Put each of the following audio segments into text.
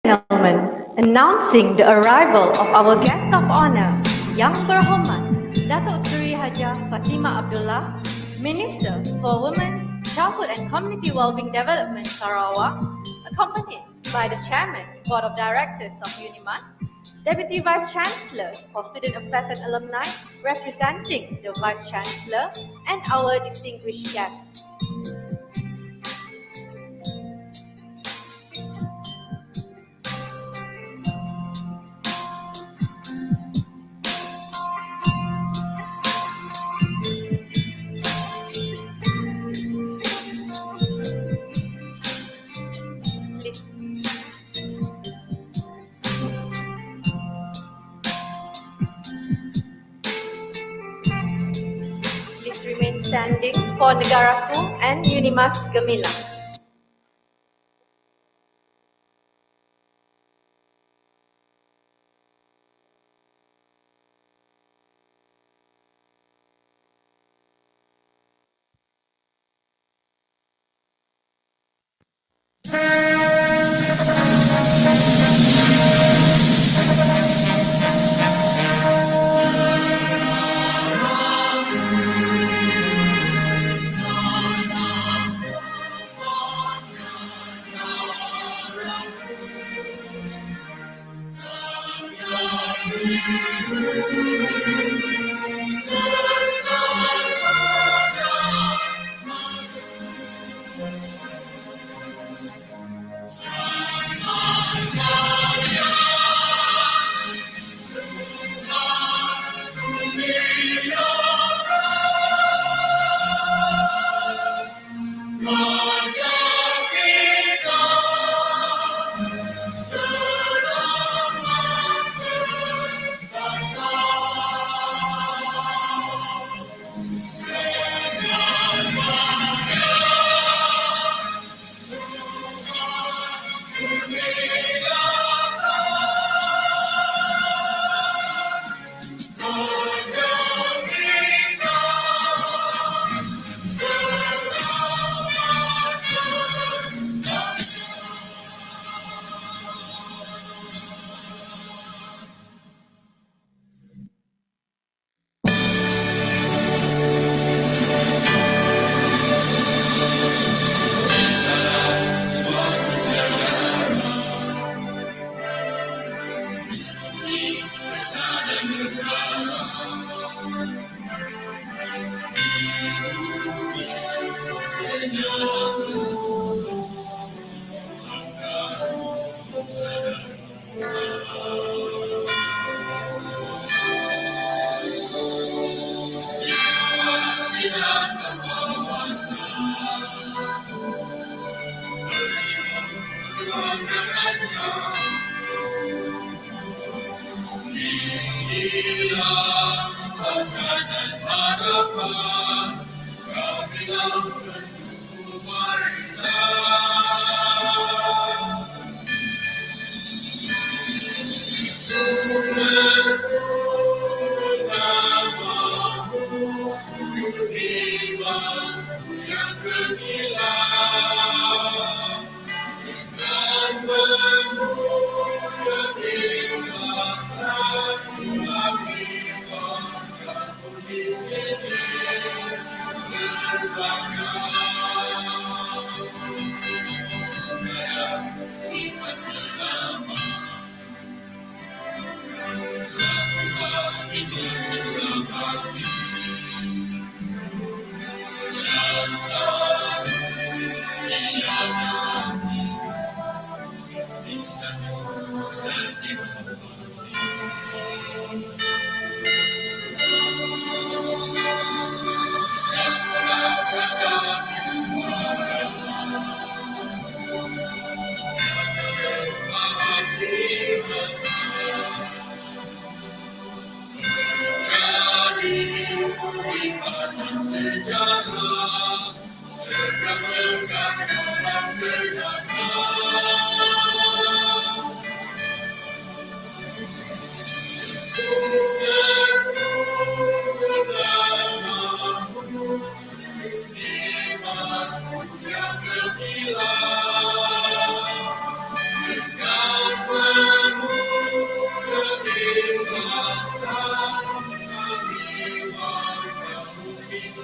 Gentlemen, announcing the arrival of our guest of honor, Yang Berhormat Datuk Seri Hajah Fatimah Abdullah, Minister for Women, Childhood and Community Wellbeing Development Sarawak, accompanied by the Chairman, Board of Directors of UNIMAS, Deputy Vice Chancellor for Student Affairs and Alumni, representing the Vice Chancellor, and our distinguished guests. Please remain standing for Negaraku and UNIMAS Gemilang.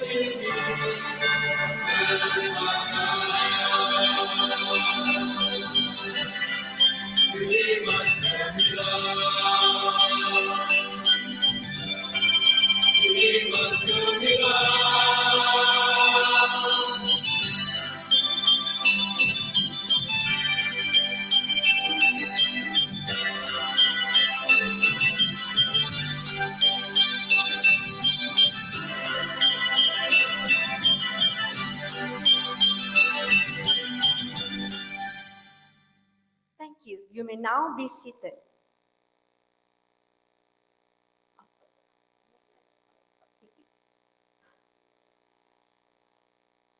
Thank you. You may now be seated.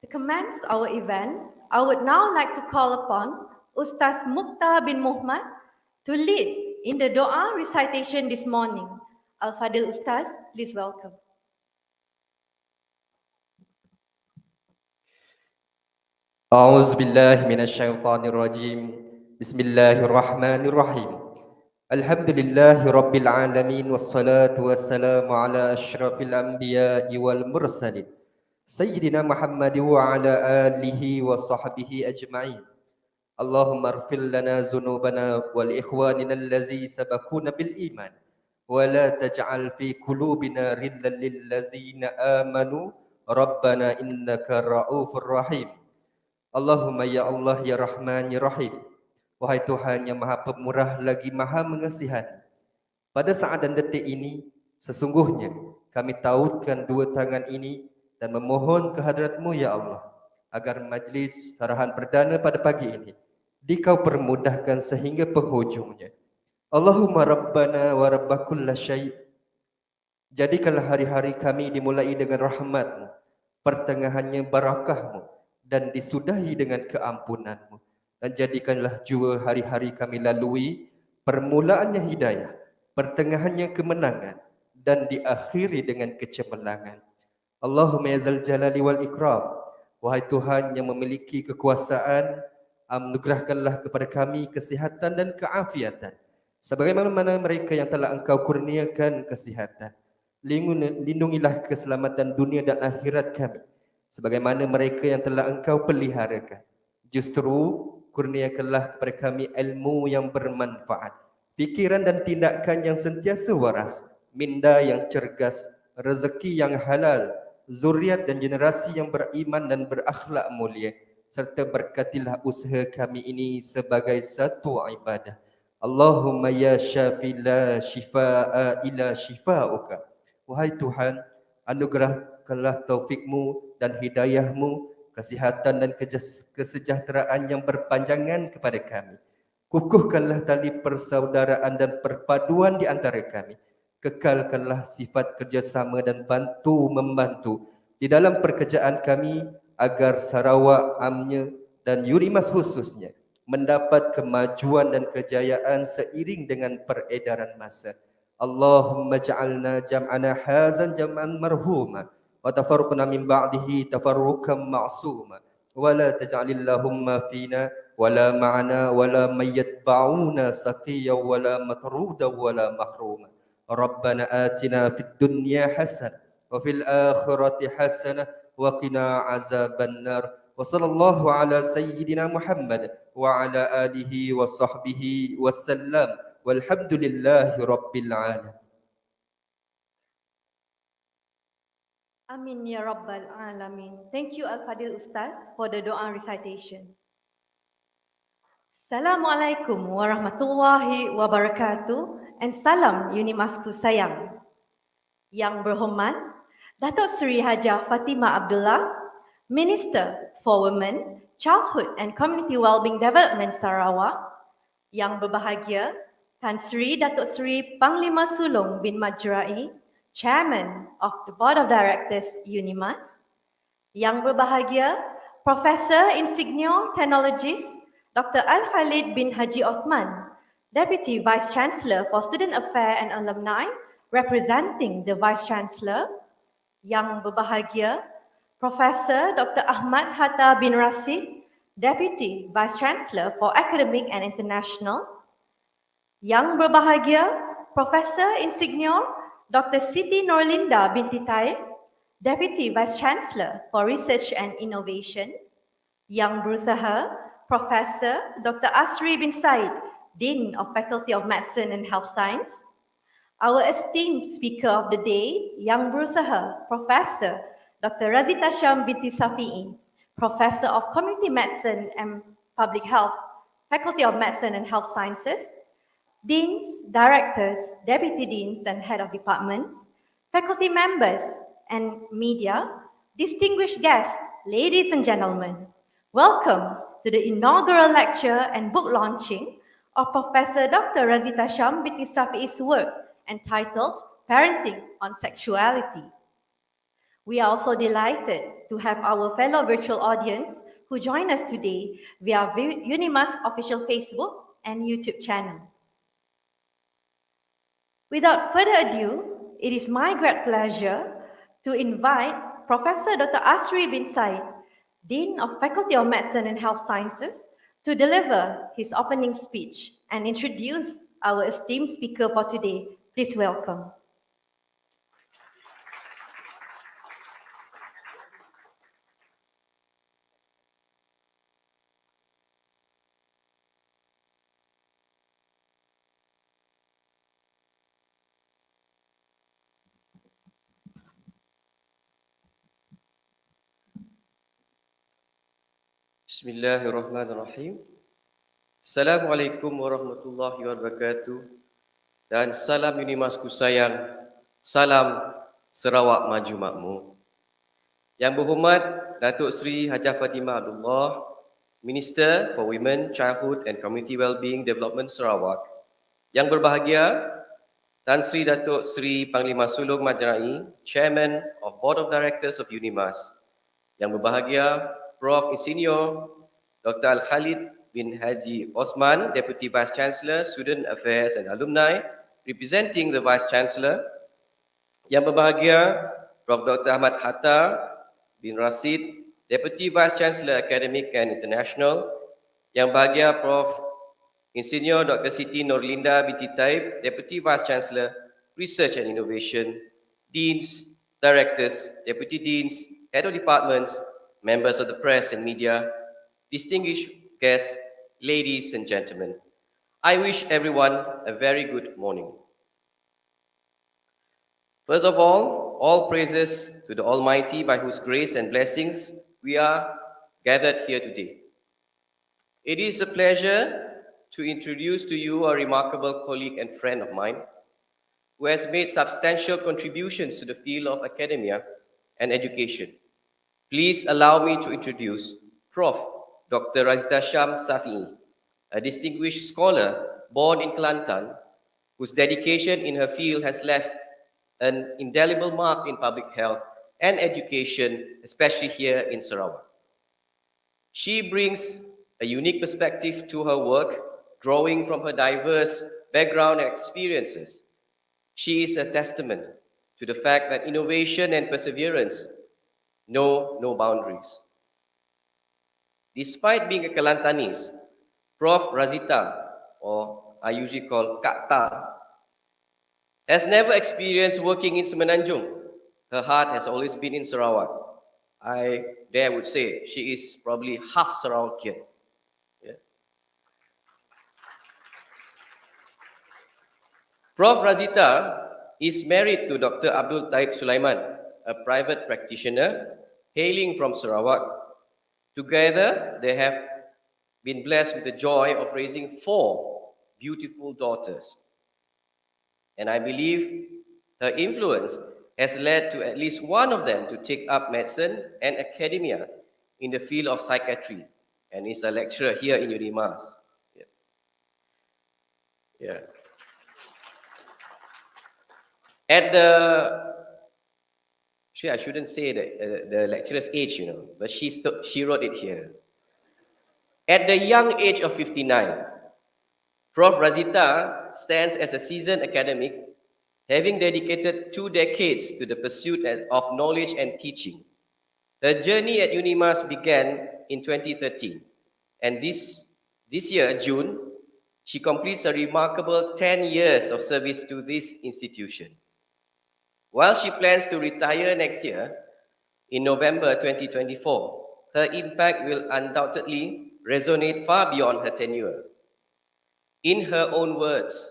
To commence our event, I would now like to call upon Ustaz Mukhtar bin Muhammad to lead in the Doa recitation this morning. Al-Fadil Ustaz, please welcome. أعوذ بالله من الشيطان الرجيم بسم الله الرحمن الرحيم الحمد لله رب العالمين والصلاة والسلام على أشرف الأنبياء والمرسلين سيدنا محمد وعلى آله وصحبه أجمعين اللهم اغفر لنا ذنوبنا ولإخواننا الذين سبقونا بالإيمان ولا تجعل في قلوبنا غلا للذين آمنوا ربنا إنك رؤوف رحيم Allahumma ya Allah ya Rahman ya Rahim. Wahai Tuhan yang Maha Pemurah lagi Maha Mengasihani. Pada saat dan detik ini, sesungguhnya kami tautkan dua tangan ini dan memohon kehadrat-Mu ya Allah agar majlis syarahan perdana pada pagi ini Dikau permudahkan sehingga penghujungnya. Allahumma Rabbana wa Rabba kulla syai'. Jadikanlah hari-hari kami dimulai dengan rahmat-Mu, pertengahannya barakah-Mu dan disudahi dengan keampunan-Mu. Dan jadikanlah jua hari-hari kami lalui permulaannya hidayah, pertengahannya kemenangan dan diakhiri dengan kecemerlangan. Allahumma ya zal jalali wal ikram. Wahai Tuhan yang memiliki kekuasaan, anugerahkanlah kepada kami kesihatan dan keafiatan sebagaimana mereka yang telah Engkau kurniakan kesihatan. Lindungilah keselamatan dunia dan akhirat kami sebagaimana mereka yang telah Engkau peliharakan. Justru kurniakanlah kepada kami ilmu yang bermanfaat, fikiran dan tindakan yang sentiasa waras, minda yang cergas, rezeki yang halal, zuriat dan generasi yang beriman dan berakhlak mulia, serta berkatilah usaha kami ini sebagai satu ibadah. Allahumma ya syafi la shifaa ila shifauka. Wahai Tuhan, anugerahkanlah taufik-Mu dan hidayah-Mu, kesihatan dan kesejahteraan yang berpanjangan kepada kami. Kukuhkanlah tali persaudaraan dan perpaduan di antara kami. Kekalkanlah sifat kerjasama dan bantu-membantu di dalam pekerjaan kami agar Sarawak amnya dan Yurimas khususnya mendapat kemajuan dan kejayaan seiring dengan peredaran masa. Allahumma ja'alna jam'ana hazan jam'an marhuma wa tafarruqna min ba'dihi tafarruqan ma'suma wa la taj'alillahumma fina wa la ma'ana wa la mayyatba'una saqiyya wa la matruda wa la mahruma. Rabbana atina fid dunya hasanah wa fil akhirati hasanah wa qina azaban nar. Wa sallallahu ala sayyidina Muhammad wa ala alihi wa sahbihi wa sallam. Walhamdulillahi Rabbil Alamin. Amin ya Rabbal Alamin. Thank you Al-Fadil Ustaz for the doa recitation. Assalamualaikum warahmatullahi wabarakatuh and salam Unimasku sayang. Yang berhormat Datuk Seri Hajah Fatimah Abdullah, Minister for Women, Childhood and Community Wellbeing Development Sarawak. Yang berbahagia Tan Sri Datuk Seri Panglima Sulong bin Majrai, Chairman of the Board of Directors Unimas. Yang berbahagia Profesor Insignio Technologist Dr. Al-Khalid bin Haji Othman, Deputy Vice Chancellor for Student Affairs and Alumni, representing the Vice Chancellor. Yang berbahagia Profesor Dr. Ahmad Hatta bin Rashid, Deputy Vice Chancellor for Academic and International. Yang berbahagia Profesor Insignio Dr. Siti Norlinda binti Taib, Deputy Vice Chancellor for Research and Innovation, Yang Berusaha, Professor Dr. Asri bin Said, Dean of Faculty of Medicine and Health Science, our esteemed speaker of the day, Yang Berusaha, Professor Dr. RAZITASHAM binti SAFII, Professor of Community Medicine and Public Health, Faculty of Medicine and Health Sciences, Deans, Directors, Deputy Deans and Head of Departments, faculty members and media, distinguished guests, ladies and gentlemen, welcome to the inaugural lecture and book launching of Professor Dr. RAZITASHAM binti SAFII's work entitled Parenting on Sexuality. We are also delighted to have our fellow virtual audience who join us today via UNIMA's official Facebook and YouTube channel. Without further ado, it is my great pleasure to invite Professor Dr. Asri bin Said, Dean of Faculty of Medicine and Health Sciences, to deliver his opening speech and introduce our esteemed speaker for today. Please welcome. Bismillahirrahmanirrahim. Assalamualaikum warahmatullahi wabarakatuh. Dan salam Unimasku sayang, salam Sarawak Maju Makmur. Yang berhormat Datuk Seri Hajah Fatimah Abdullah, Minister for Women, Childhood and Community Wellbeing Development Sarawak. Yang berbahagia Tan Sri Datuk Seri Panglima Sulung Majrai, Chairman of Board of Directors of UNIMAS. Yang berbahagia Prof. Insinyur Dr. Al-Khalid bin Haji Osman, Deputy Vice Chancellor, Student Affairs and Alumni, representing the Vice Chancellor. Yang berbahagia Prof. Dr. Ahmad Hatta bin Rashid, Deputy Vice Chancellor, Academic and International. Yang berbahagia Prof. Insinyur Dr. Siti Nurlinda binti Taib, Deputy Vice Chancellor, Research and Innovation, Deans, Directors, Deputy Deans, Head of Departments, members of the press and media, distinguished guests, ladies and gentlemen. I wish everyone a very good morning. First of all praises to the Almighty by whose grace and blessings we are gathered here today. It is a pleasure to introduce to you a remarkable colleague and friend of mine who has made substantial contributions to the field of academia and education. Please allow me to introduce Prof. Dr. RAZITASHAM SAFII, a distinguished scholar born in Kelantan, whose dedication in her field has left an indelible mark in public health and education, especially here in Sarawak. She brings a unique perspective to her work, drawing from her diverse background and experiences. She is a testament to the fact that innovation and perseverance know no boundaries. Despite being a Kelantanese, Prof. Razita, or I usually call Kak Ta, has never experienced working in Semenanjung. Her heart has always been in Sarawak. I dare would say she is probably half Sarawakian. Yeah. Prof. Razita is married to Dr. Abdul Taib Sulaiman, a private practitioner hailing from Sarawak. Together, they have been blessed with the joy of raising 4 beautiful daughters. And I believe her influence has led to at least one of them to take up medicine and academia in the field of psychiatry and is a lecturer here in UNIMAS. Yeah. At the I shouldn't say the lecturer's age, but she wrote it here. At the young age of 59, Prof. Razita stands as a seasoned academic, having dedicated 2 decades to the pursuit of knowledge and teaching. Her journey at UNIMAS began in 2013, and this year, June, she completes a remarkable 10 years of service to this institution. While she plans to retire next year, in November 2024, her impact will undoubtedly resonate far beyond her tenure. In her own words,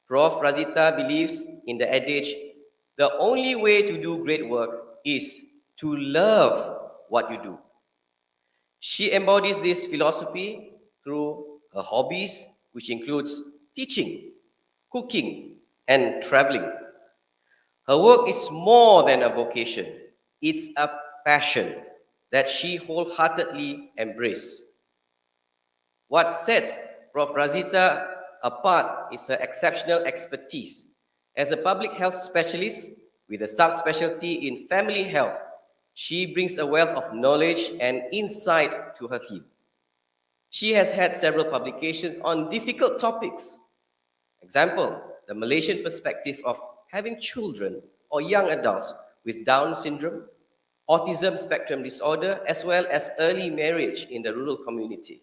Prof. Razita believes in the adage, the only way to do great work is to love what you do. She embodies this philosophy through her hobbies, which includes teaching, cooking, and traveling. Her work is more than a vocation, it's a passion that she wholeheartedly embraces. What sets Prof. Razita apart is her exceptional expertise. As a public health specialist with a subspecialty in family health, she brings a wealth of knowledge and insight to her field. She has had several publications on difficult topics. Example, the Malaysian perspective of having children or young adults with Down syndrome, autism spectrum disorder, as well as early marriage in the rural community.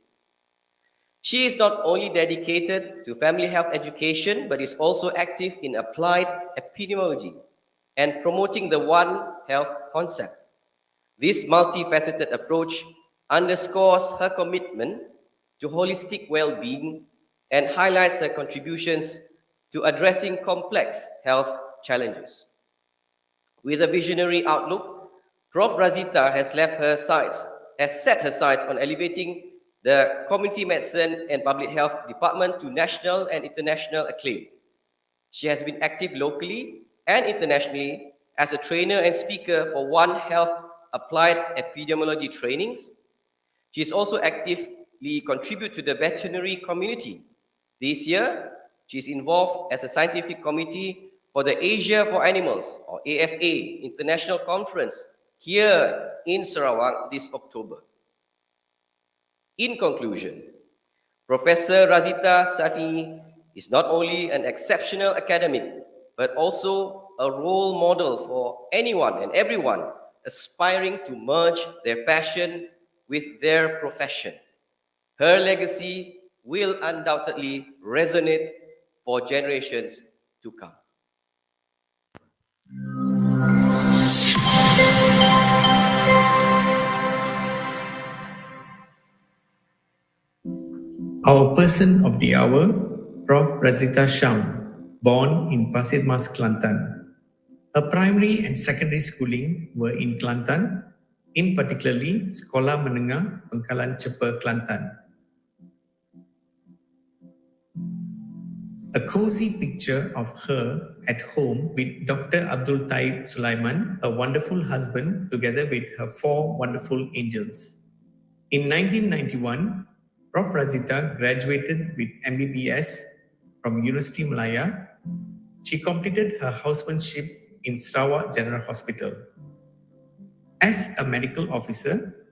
She is not only dedicated to family health education, but is also active in applied epidemiology and promoting the One Health concept. This multifaceted approach underscores her commitment to holistic well-being and highlights her contributions to addressing complex health challenges. With a visionary outlook, Prof. Razita has set her sights on elevating the Community Medicine and Public Health Department to national and international acclaim. She has been active locally and internationally as a trainer and speaker for One Health applied epidemiology trainings. She is also actively contributed to the veterinary community. This year, she is involved as a scientific committee for the Asia for Animals, or AFA, International Conference here in Sarawak this October. In conclusion, Professor Razita SAFII is not only an exceptional academic, but also a role model for anyone and everyone aspiring to merge their passion with their profession. Her legacy will undoubtedly resonate for generations to come. Our person of the hour, Prof. RAZITASHAM, born in Pasir Mas, Kelantan. Her primary and secondary schooling were in Kelantan, in particularly Sekolah Menengah Pangkalan Cepa, Kelantan. A cozy picture of her at home with Dr. Abdul Taib Sulaiman, a wonderful husband, together with her 4 wonderful angels. In 1991, Prof. Razita graduated with MBBS from University Malaya. She completed her housemanship in Sarawak General Hospital. As a medical officer,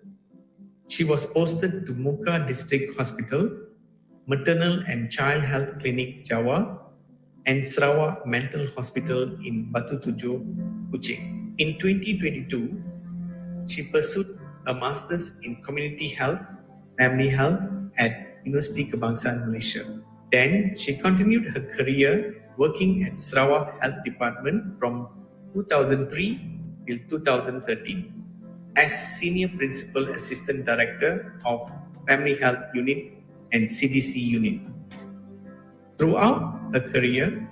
she was posted to Muka District Hospital, Maternal and Child Health Clinic Jawa, and Sarawak Mental Hospital in Batu Tujuh, Kuching. In 2022, she pursued a master's in community health, family health at Universiti Kebangsaan Malaysia. Then she continued her career working at Sarawak Health Department from 2003 till 2013 as Senior Principal Assistant Director of Family Health Unit and CDC Unit. Throughout her career,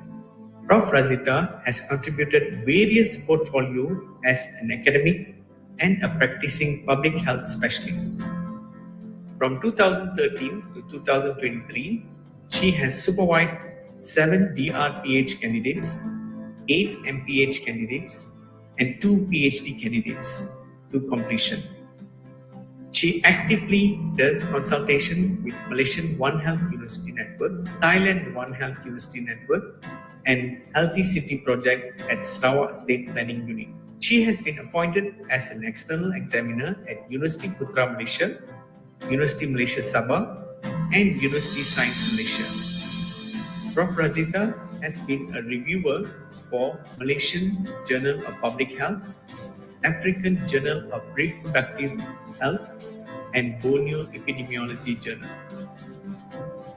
Prof. Razita has contributed various portfolios as an academic and a practicing public health specialist. From 2013 to 2023, she has supervised 7 DRPH candidates, 8 MPH candidates, and 2 PhD candidates to completion. She actively does consultation with Malaysian One Health University Network, Thailand One Health University Network, and Healthy City Project at Sarawak State Planning Unit. She has been appointed as an external examiner at Universiti Putra Malaysia, Universiti Malaysia Sabah, and Universiti Sains Malaysia. Prof. Razita has been a reviewer for Malaysian Journal of Public Health, African Journal of Reproductive Health, and Borneo Epidemiology Journal.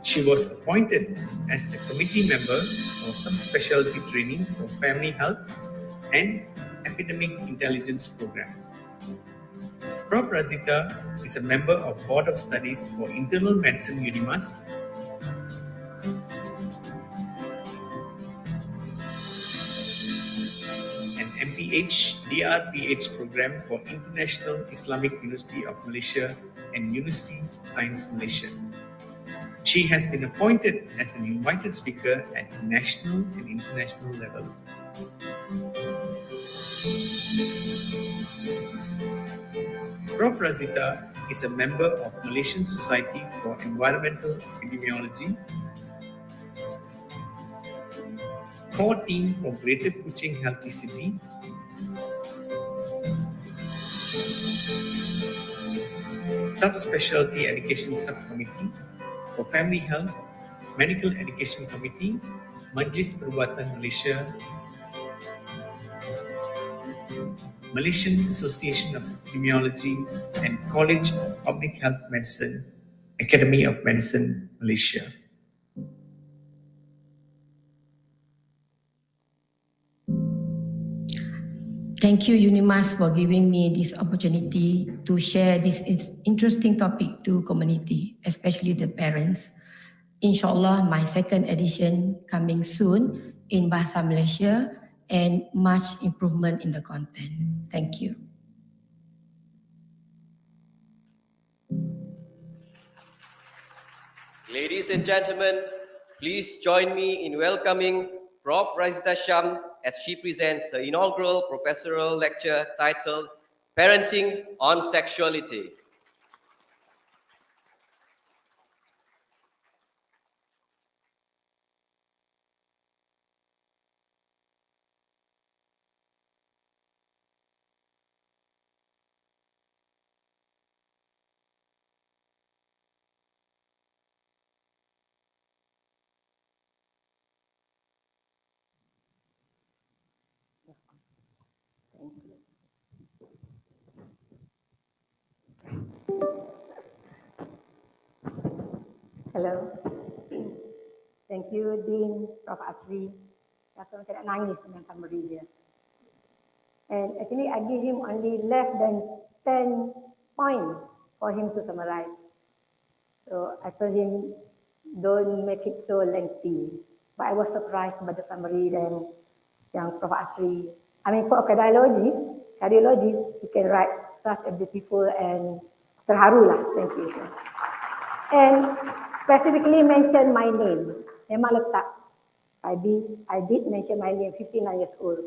She was appointed as the committee member for subspecialty training for family health and epidemic intelligence program. Prof. Razita is a member of Board of Studies for Internal Medicine UNIMAS, an MPH DRPH program for International Islamic University of Malaysia and University Science Malaysia. She has been appointed as an invited speaker at national and international level. Prof. Razita is a member of Malaysian Society for Environmental Epidemiology, core team for Greater Kuching Healthy City, Subspecialty Education Subcommittee for Family Health, Medical Education Committee, Majlis Perubatan Malaysia, Malaysian Association of Epidemiology, and College of Public Health Medicine, Academy of Medicine, Malaysia. Thank you, UNIMAS, for giving me this opportunity to share this interesting topic to community, especially the parents. Inshallah, my second edition coming soon in Bahasa Malaysia and much improvement in the content. Thank you. Ladies and gentlemen, please join me in welcoming Prof. RAZITASHAM as she presents her inaugural professorial lecture titled Parenting on Sexuality. Hello. Thank you, Dean Prof. Asri. Rasa macam nak nangis dengan summary dia. And actually, I give him only less than 10 points for him to summarize. So I told him, don't make it so lengthy. But I was surprised by the summary dan yang Prof. Asri. I mean, for cardiology, you can write such a beautiful and terharu lah. Thank you. And specifically mention my name. Memang letak. I did mention my name, 59 years old.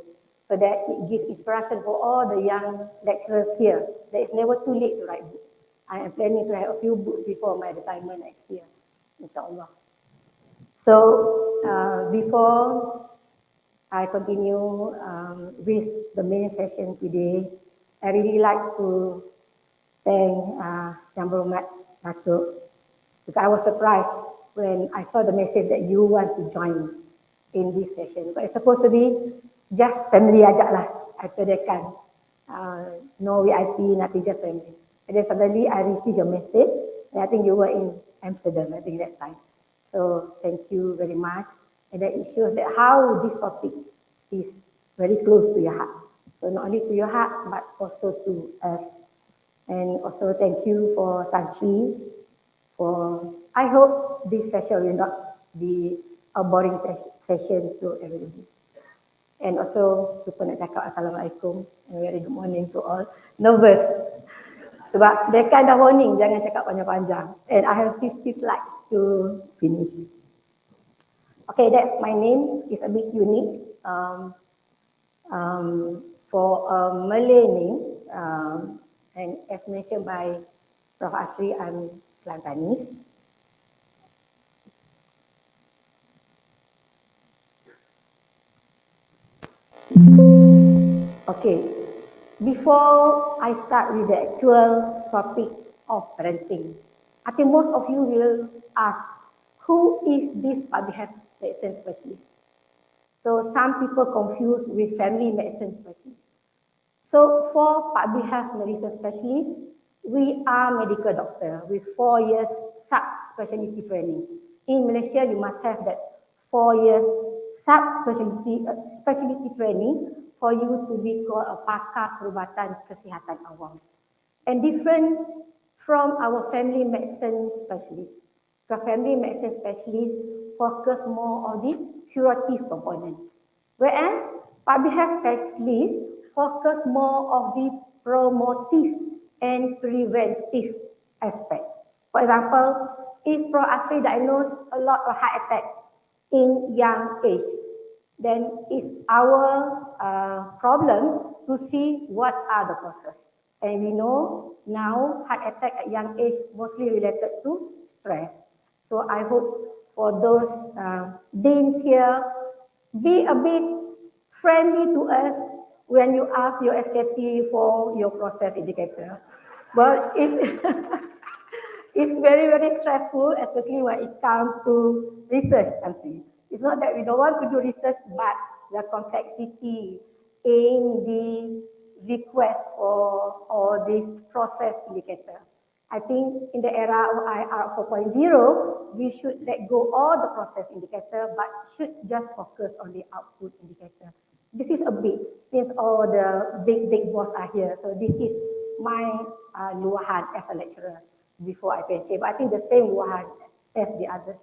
So that it gives inspiration for all the young lecturers here. That it's never too late to write books. I am planning to write a few books before my retirement next year, inshallah. So before I continue with the main session today, I really like to thank Yang Berhormat Datuk, because I was surprised when I saw the message that you want to join in this session. But it's supposed to be just family ajak lah. I told Dekan, no VIP, nothing, just family. And then suddenly I received your message, and I think you were in Amsterdam, I think that time. So thank you very much. And that it shows that how this topic is very close to your heart. So not only to your heart, but also to us. And also thank you for Tan Sri, for, I hope this session will not be a boring session to everybody. And also, lupa nak cakap Assalamualaikum and very good morning to all. Nervous. Sebab dekan dah warning, jangan cakap panjang-panjang. And I have 50 slides to finish. Okay, that's my name. It's a bit unique. For a Malay name, and as mentioned by Prof. Asri, I'm Kelantanese. Okay, before I start with the actual topic of parenting, I think most of you will ask, who is this public health medicine specialist? So some people confuse with family medicine specialist. So for public health medicine specialist, we are medical doctor with 4 years subspecialty training. In Malaysia, you must have that 4 years subspecialty specialty training for you to be called a pakar perubatan kesihatan awam. and different from our family medicine specialists. The family medicine specialists focus more on the curative component, whereas public health specialists focus more on the promotive and preventive aspect. For example, if PROFESOR diagnosed a lot of heart attack in young age, then it's our problem to see what are the causes. And we know now heart attack at young age mostly related to stress. So I hope for those deans here, be a bit friendly to us when you ask your SKT for your process indicator. But it's, it's very, very stressful, especially when it comes to research country. It's not that we don't want to do research, but the complexity in the request for all this process indicator. I think in the era of IR 4.0, we should let go all the process indicator, but should just focus on the output indicator. This is a big, since all the big boss are here. So this is my luahan as a lecturer before I pension. But I think the same luahan as the others.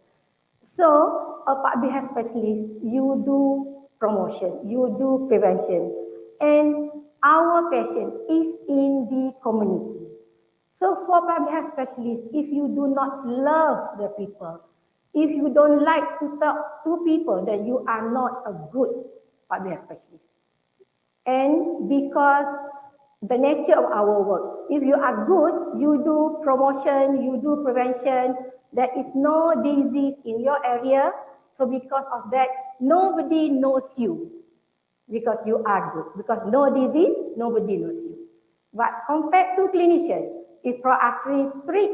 So a public health specialist, you do promotion, you do prevention, and our patient is in the community. So for public health specialists, if you do not love the people, if you don't like to talk to people, then you are not a good public health specialist. And because the nature of our work, if you are good, you do promotion, you do prevention, there is no disease in your area. So because of that, nobody knows you because you are good. Because no disease, nobody knows you. But compared to clinicians, if PROFESOR treats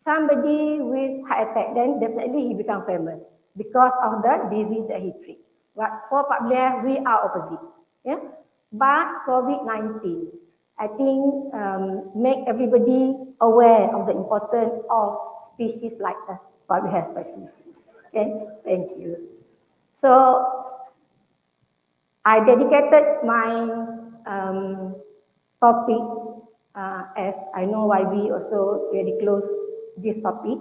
somebody with heart attack, then definitely he becomes famous because of the disease that he treats. But for public health, we are opposite. Yeah? But COVID-19, I think make everybody aware of the importance of species like us, public health specialists. Okay, thank you. So I dedicated my topic as I know YB also very close this topic.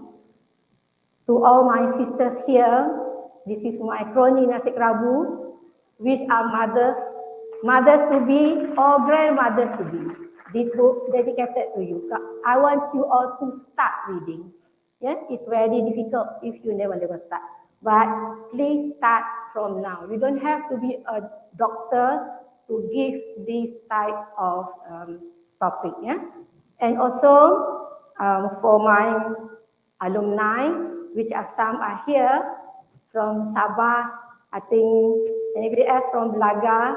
To all my sisters here, this is my crony Nasik Rabu, which are mothers to be or grandmothers to be. This book dedicated to you. I want you all to start reading. Yeah, it's very difficult if you never start. But please start from now. You don't have to be a doctor to give this type of topic. Yeah, and also for my alumni, which are some are here from Sabah. I think anybody else from Belaga.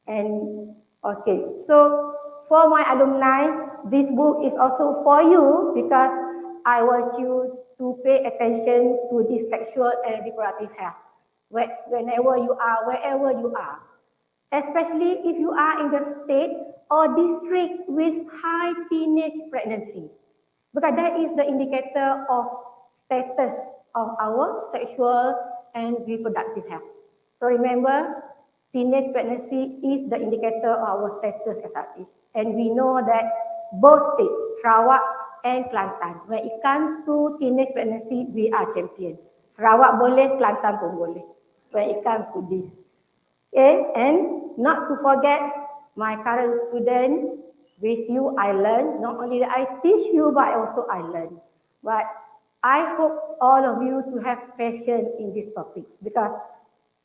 And okay, so for my alumni, this book is also for you because I want you to pay attention to this sexual and reproductive health whenever you are, wherever you are. Especially if you are in the state or district with high teenage pregnancy. Because that is the indicator of status of our sexual and reproductive health. So remember, teenage pregnancy is the indicator of our status as such. And we know that both states, Sarawak and Kelantan, when it comes to teenage pregnancy, we are champion. Sarawak boleh, Kelantan pun boleh when it comes to this. Okay, and not to forget my current student, with you I learn, not only that I teach you, but also I learn. But I hope all of you to have passion in this topic because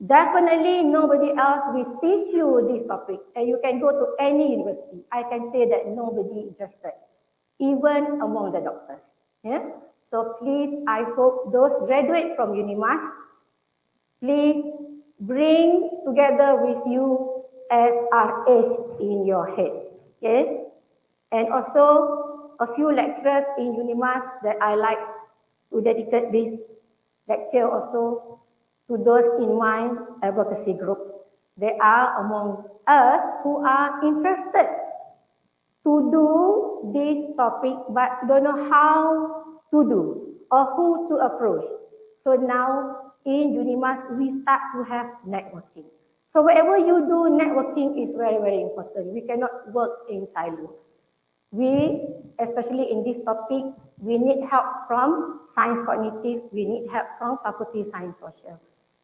definitely nobody else will teach you this topic and you can go to any university. I can say that nobody is interested, even among the doctors. Yeah? So please, I hope those graduate from UNIMAS, please bring together with you SRH in your head. Okay? And also a few lecturers in UNIMAS that I like to dedicate this lecture also to those in my advocacy group. They are among us who are interested to do this topic but don't know how to do or who to approach. So now in UNIMAS, we start to have networking. So wherever you do, networking is very, very important. We cannot work in silo. we, especially in this topic, we need help from science cognitive, we need help from faculty science social.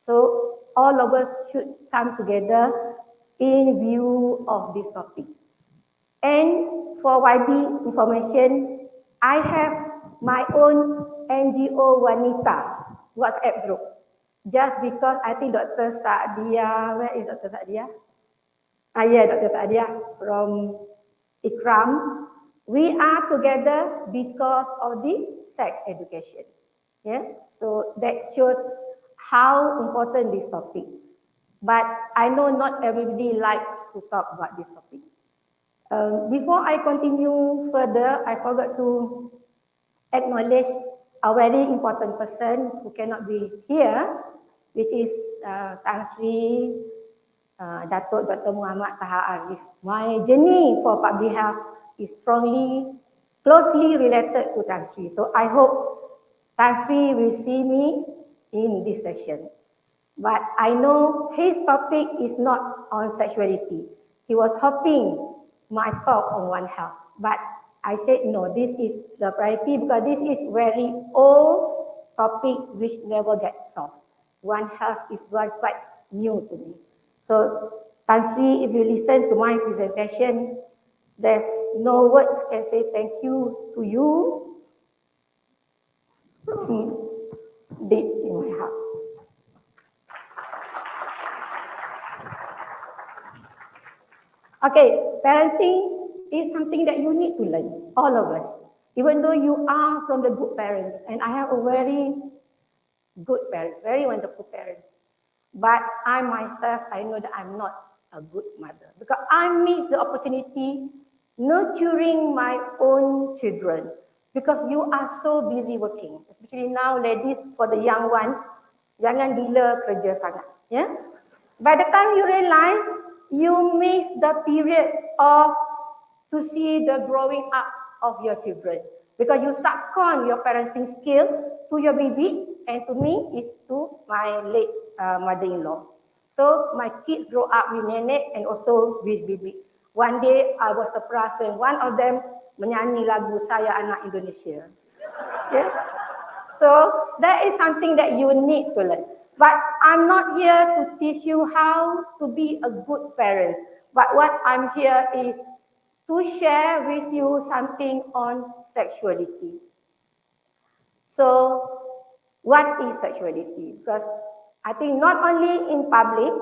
So all of us should come together in view of this topic. And for YB information, I have my own NGO Wanita WhatsApp group. Just because I think Dr. Saadia, where is Dr. Saadia? Yeah, Dr. Saadia from Ikram. We are together because of the sex education. Yeah, so that shows how important this topic. But I know not everybody likes to talk about this topic. Before I continue further, I forgot to acknowledge a very important person who cannot be here, which is Tan Sri Datuk Dr. Muhammad Taha Arif. My journey for public health is closely related to Tan Sri. So I hope Tan Sri will see me in this session. But I know his topic is not on sexuality. He was hoping my talk on One Health. But I said no, this is the priority because this is very old topic which never gets solved. One Health is quite new to me. So Tan Sri, if you listen to my presentation, there's no words can say thank you to you from deep in my heart. Okay, parenting is something that you need to learn, all of us. Even though you are from the good parents, and I have a very good parents, very wonderful parents. But I myself, I know that I'm not a good mother because I miss the opportunity nurturing my own children because you are so busy working. Especially now, ladies, for the young ones, jangan gila kerja sangat. Yeah? By the time you realize, you miss the period of to see the growing up of your children because you suck on your parenting skill to your baby and to me it's to my late mother-in-law. So my kids grow up with nenek and also with baby. One day I was surprised when one of them menyanyi lagu Saya Anak Indonesia. Yeah? So that is something that you need to learn. But I'm not here to teach you how to be a good parent. But what I'm here is to share with you something on sexuality. So what is sexuality? Because I think not only in public,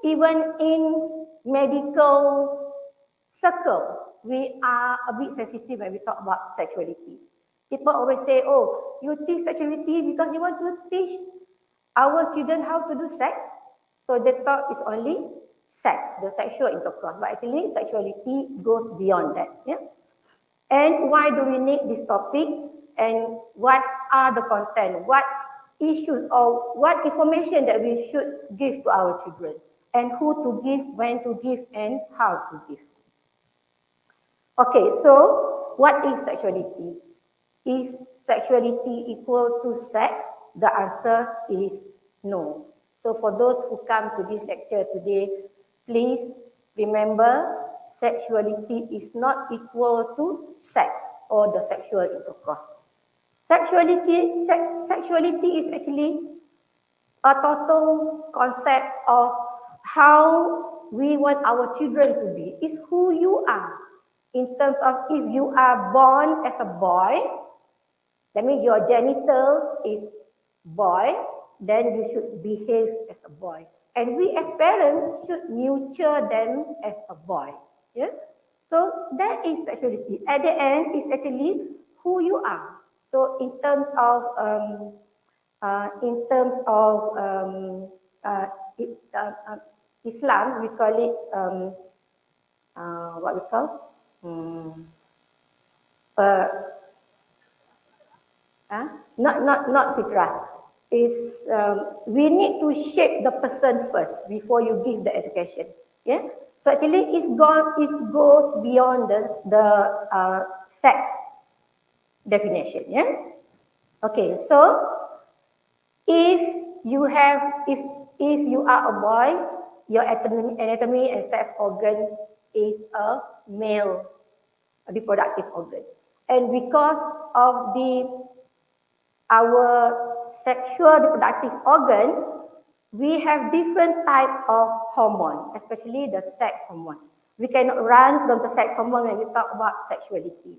even in medical circle, we are a bit sensitive when we talk about sexuality. People always say, oh, you teach sexuality because you want to teach our children how to do sex. So they thought it's only sex, the sexual intercourse. But actually, sexuality goes beyond that. Yeah? And why do we need this topic? And what are the content? What issues or what information that we should give to our children? And who to give, when to give, and how to give. Okay, so what is sexuality? Is sexuality equal to sex? The answer is no. So for those who come to this lecture today, please remember sexuality is not equal to sex or the sexual intercourse. Sexuality is actually a total concept of how we want our children to be. It's who you are. In terms of if you are born as a boy, that means your genital is boy, then you should behave as a boy. And we as parents should nurture them as a boy. Yeah? So that is sexuality. At the end, it's actually who you are. So in terms of Islam, we call it what we call not fitrah. Is we need to shape the person first before you give the education. Yeah. So actually, it goes beyond the sex definition. Yeah. Okay. So if you are a boy, your anatomy and sex organ is a male reproductive organ. And because of our sexual reproductive organ, we have different type of hormone, especially the sex hormone. We cannot run from the sex hormone when we talk about sexuality.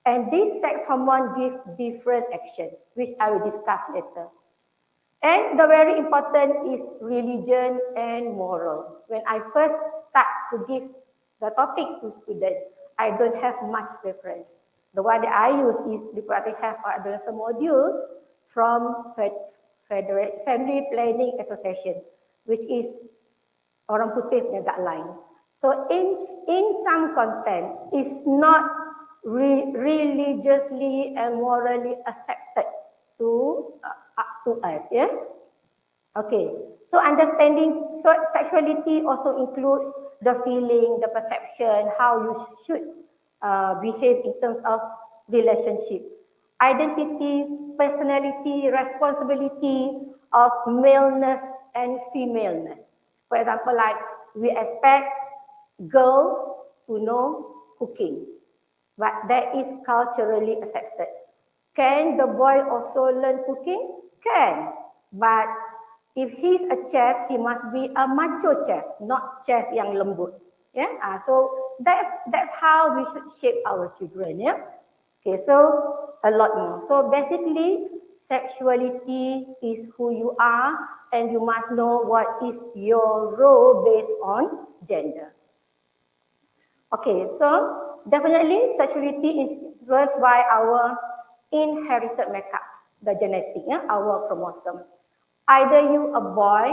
And this sex hormone gives different actions, which I will discuss later. And the very important is religion and moral. When I first start to give the topic to students, I don't have much preference. The one that I use is reproductive health or adolescent module from Family Planning Association, which is orang putih punya guideline. So in some content, it's not religiously and morally accepted to us, yeah. Okay, so understanding sexuality also includes the feeling, the perception, how you should behave in terms of relationship, identity, personality, responsibility of maleness and femaleness. For example, like we expect girls to know cooking, but that is culturally accepted. Can the boy also learn cooking? Can, but if he's a chef, he must be a macho chef, not chef yang lembut. Yeah, so that's how we should shape our children. Yeah, okay, so a lot more. So basically, sexuality is who you are, and you must know what is your role based on gender. Okay, so definitely sexuality is influenced by our inherited makeup, the genetic, yeah, our chromosome. Either you a boy,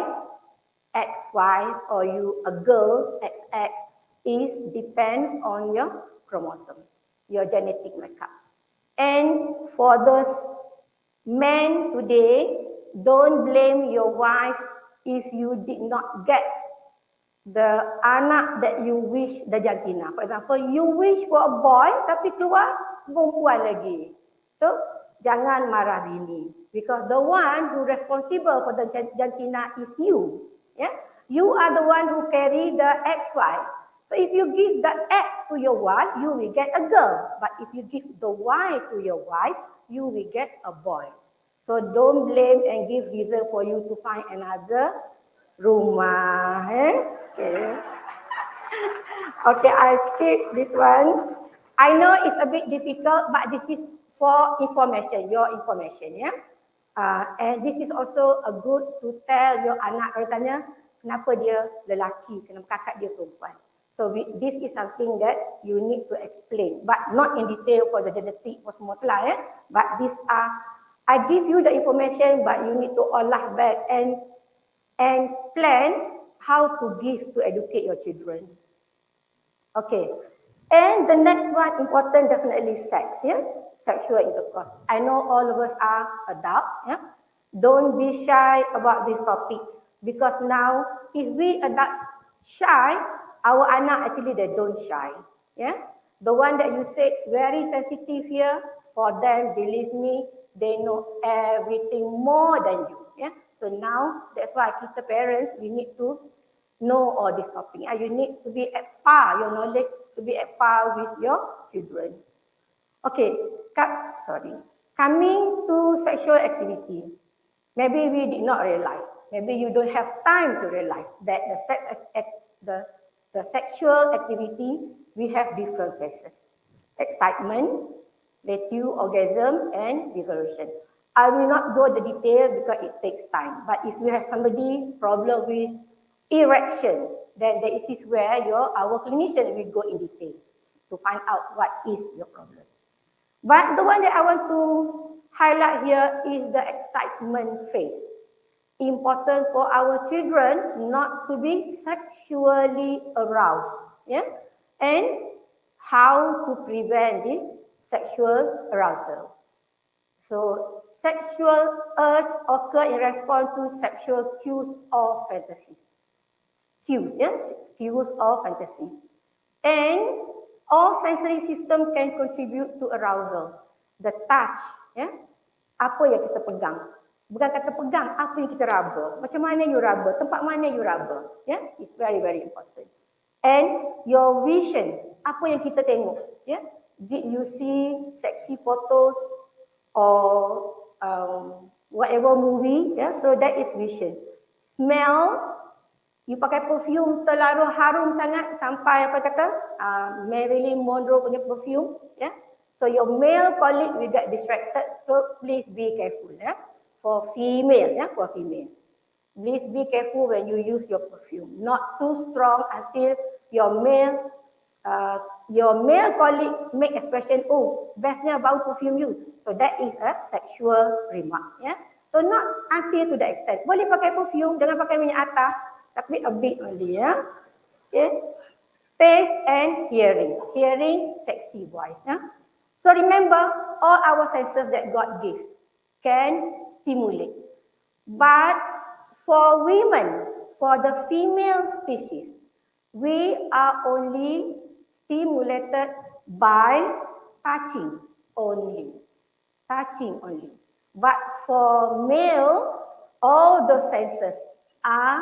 XY, or you a girl, XX, is depend on your chromosome, your genetic makeup. And for those men today, don't blame your wife if you did not get the anak that you wish, the jantina. For example, you wish for a boy tapi keluar perempuan lagi. So, jangan marah bini. Because the one who responsible for the jantina is you. Yeah? You are the one who carry the XY. So if you give the X to your wife, you will get a girl. But if you give the Y to your wife, you will get a boy. So don't blame and give reason for you to find another rumah. Okay. Okay, I skip this one. I know it's a bit difficult, but this is for information, your information, yeah. And this is also a good to tell your anak kalau tanya kenapa dia lelaki, kenapa kakak dia perempuan. So this is something that you need to explain, but not in detail for the genetic for semua telah, yeah. But these are, I give you the information, but you need to olah back and plan how to give to educate your children. Okay, and the next one important definitely sex, yeah, sexual intercourse. I know all of us are adults, yeah. Don't be shy about this topic because now if we adults shy, our anak actually they don't shy, yeah. The one that you say very sensitive here, for them, believe me, they know everything more than you, yeah. So now that's why kita parents we need to know all this topic. You need to be at par, your knowledge to be at par with your children. Okay, coming to sexual activity. Maybe we did not realize, maybe you don't have time to realize that the sexual activity, we have different phases. Excitement, plateau, orgasm, and revolution. I will not go the detail because it takes time. But if you have somebody problem with erection, then this is where our clinician will go in detail to find out what is your problem. But the one that I want to highlight here is the excitement phase. Important for our children not to be sexually aroused, yeah, and how to prevent this sexual arousal. So sexual urge occur in response to sexual cues or fantasies. Cues, yeah? Cues or fantasies. And all sensory system can contribute to arousal. The touch, yeah? Apa yang kita pegang. Bukan kata pegang, apa yang kita raba. Macam mana you raba, tempat mana you raba. Yeah? It's very, very important. And your vision, apa yang kita tengok. Yeah? Did you see sexy photos or whatever movie? Yeah, so that is vision. Smell, you pakai perfume terlalu harum sangat sampai apa kata Marilyn Monroe punya perfume, yeah. So your male colleague will get distracted. So please be careful, yeah. For female, yeah, for female. Please be careful when you use your perfume. Not too strong until your male colleague make expression, oh, bestnya bau perfume you. So that is a sexual remark, yeah. So not until to that extent. Boleh pakai perfume, jangan pakai minyak atas, tapi a bit only, yeah. Okay. Taste and hearing. Hearing, sexy voice, yeah. So remember, all our senses that God gives can stimulate. But for women, for the female species, we are only stimulated by touching only. Touching only. But for male, all the senses are,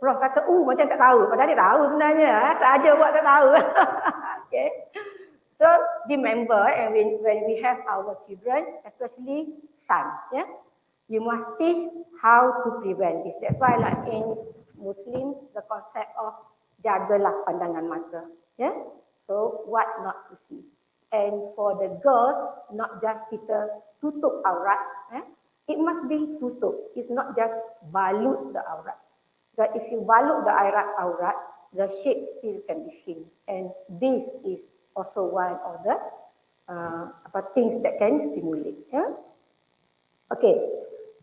Prof kata, macam tak tahu. Padahal dia tahu sebenarnya. Saja buat tak tahu. Okay. So remember, and when we have our children, especially sons, yeah, you must teach how to prevent this. That's why like in Muslim, the concept of jagalah pandangan mata, yeah. So what not to see. And for the girls, not just kita tutup aurat, yeah. It must be tutup. It's not just balut the aurat. But if you balut the aurat, the shape still can be seen. And this is also one of the things that can stimulate. Yeah? Okay,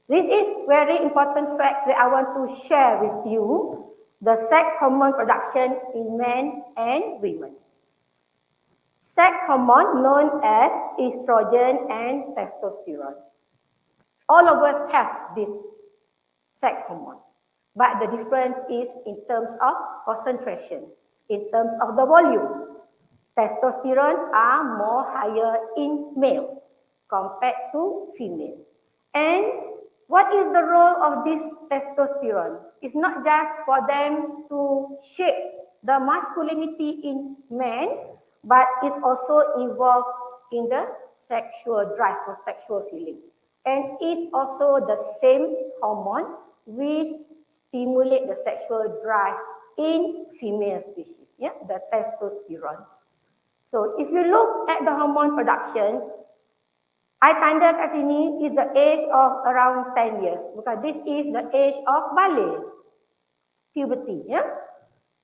this is very important fact that I want to share with you. The sex hormone production in men and women. Sex hormone known as estrogen and testosterone. All of us have this sex hormone. But the difference is in terms of concentration, in terms of the volume. Testosterone are more higher in male compared to female. And what is the role of this testosterone? It's not just for them to shape the masculinity in men, but it's also involved in the sexual drive or sexual feeling. And it's also the same hormone which stimulate the sexual drive in female species, yeah, the testosterone. So if you look at the hormone production, I tanda kat sini is the age of around 10 years because this is the age of balik, puberty, yeah.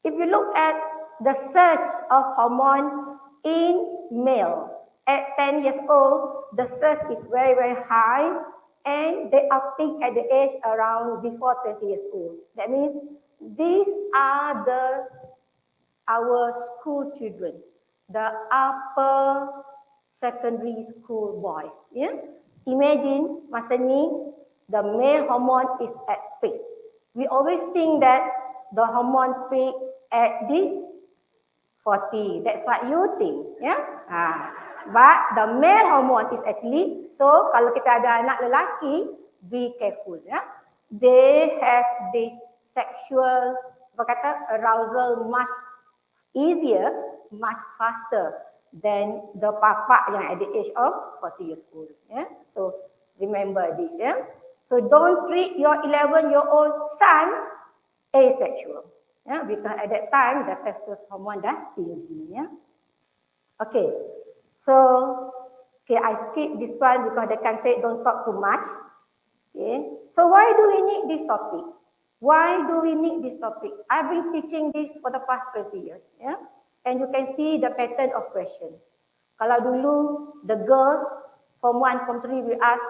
If you look at the surge of hormone in male at 10 years old, the surge is very, very high. And they are peak at the age around before 20 years old. That means these are our school children, the upper secondary school boys. Yeah? Imagine masa ni the male hormone is at peak. We always think that the hormone peak at the 40. That's what you think. Yeah? But the male hormone is actually, so kalau kita ada anak lelaki, be careful. Yeah? They have this sexual arousal much easier, much faster than the papa yang at the age of 40 years old. Yeah? So remember this. Yeah? So don't treat your 11-year-old son asexual. Yeah? Because at that time, the testosterone hormone dah tinggi. Yeah? Okay. So, I skip this one because they can say don't talk too much. Okay. So why do we need this topic? Why do we need this topic? I've been teaching this for the past 20 years. Yeah? And you can see the pattern of question. Kalau dulu, the girls, form 1, form 3, we ask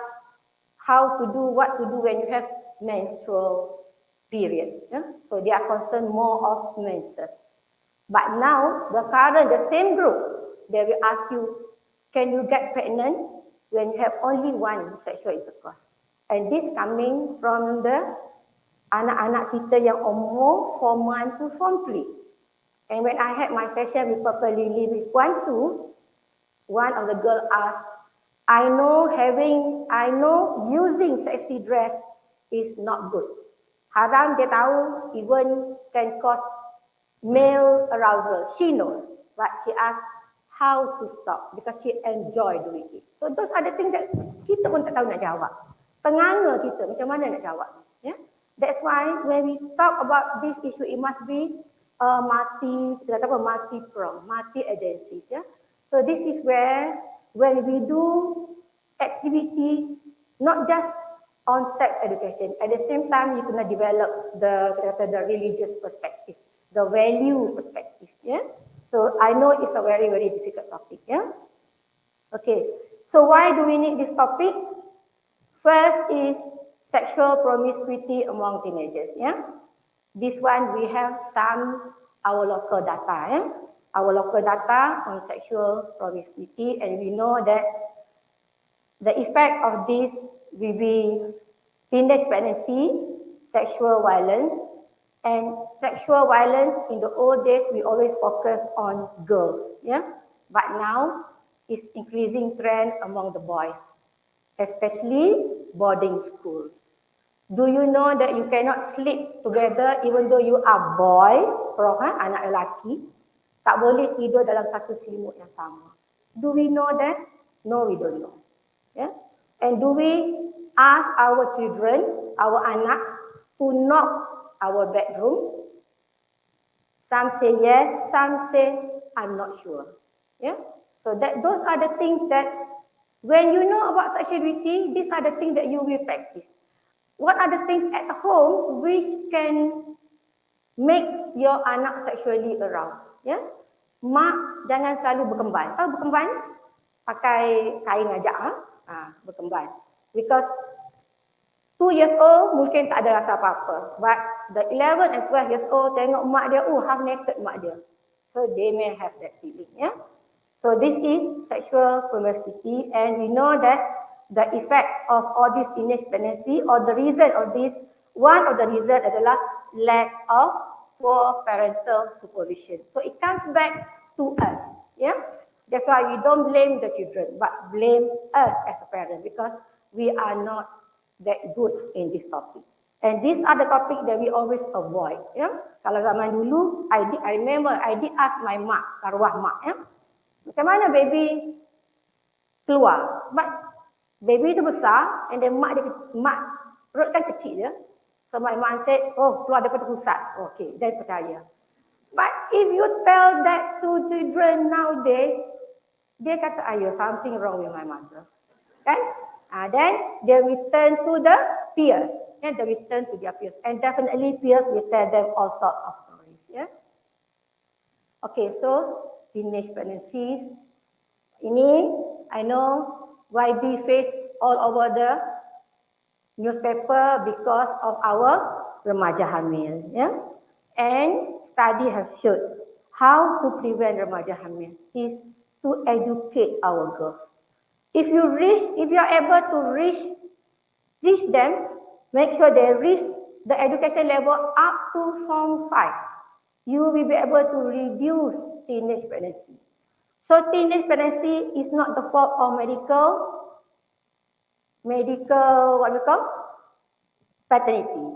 how to do, what to do when you have menstrual period. Yeah? So they are concerned more of menses. But now, the same group, they will ask you, can you get pregnant when you have only one sexual intercourse? And this coming from the anak-anak kita yang umur form 1 to form 3. And when I had my session with Papa Lily with Puan Su, one of the girls asked, I know using sexy dress is not good. Haram dia tahu, even can cause male arousal. She knows. But she asked, how to stop because she enjoy doing it. So those are the things that kita pun tak tahu nak jawab. Penganga kita macam mana nak jawab. Yeah? That's why when we talk about this issue, it must be multi-pronged, multi-agencies. Yeah? So this is where when we do activity, not just on sex education, at the same time you kena develop the religious perspective, the value perspective. Yeah. So I know it's a very, very difficult topic. Yeah. Okay. So why do we need this topic? First is sexual promiscuity among teenagers. Yeah. This one we have our local data. Yeah. Our local data on sexual promiscuity, and we know that the effect of this will be teenage pregnancy, sexual violence, and sexual violence in the old days we always focus on girls, yeah. But now it's increasing trend among the boys, especially boarding schools. Do you know that you cannot sleep together even though you are boys, anak lelaki, tak boleh tidur dalam satu selimut yang sama. Do we know that? No, we don't know. Yeah? And do we ask our children, our anak, to knock our bedroom? Some say yes, some say I'm not sure. Yeah? So those are the things that when you know about sexuality, these are the things that you will practice. What are the things at home which can make your anak sexually aroused? Yeah? Mak jangan selalu berkemban. Tahu berkemban? Pakai kain ajak, berkemban. Because 2 years old mungkin tak ada rasa apa-apa. But the 11 and 12 years old tengok mak dia, half naked mak dia. So they may have that feeling. Yeah? So this is sexual promiscuity, and we know that the effect of all this teenage pregnancy or the reason of this, one of the reason adalah lack of poor parental supervision. So it comes back to us. Yeah, that's why we don't blame the children, but blame us as a parent because we are not that good in this topic. And these are the topics that we always avoid. Yeah, kalau zaman dulu, I remember I did ask my mak, arwah mak, yeah, macam mana baby keluar? But baby itu besar, and then mak perut kan kecil je. So my mom said, oh keluar daripada pusat. Okay, then percaya. But if you tell that to children nowadays, dia kata, ayo something wrong with my mother. Kan? Then they will turn to the peers. And they will turn to their peers. And definitely peers will tell them all sorts of stories. Yeah? Okay, so teenage pregnancies. Ini, I know YB face all over the newspaper because of our remaja hamil. Yeah? And study has shown how to prevent remaja hamil is to educate our girls. If you are able to reach them, make sure they reach the education level up to Form 5. You will be able to reduce teenage pregnancy. So teenage pregnancy is not the fault of medical, what we call, paternity.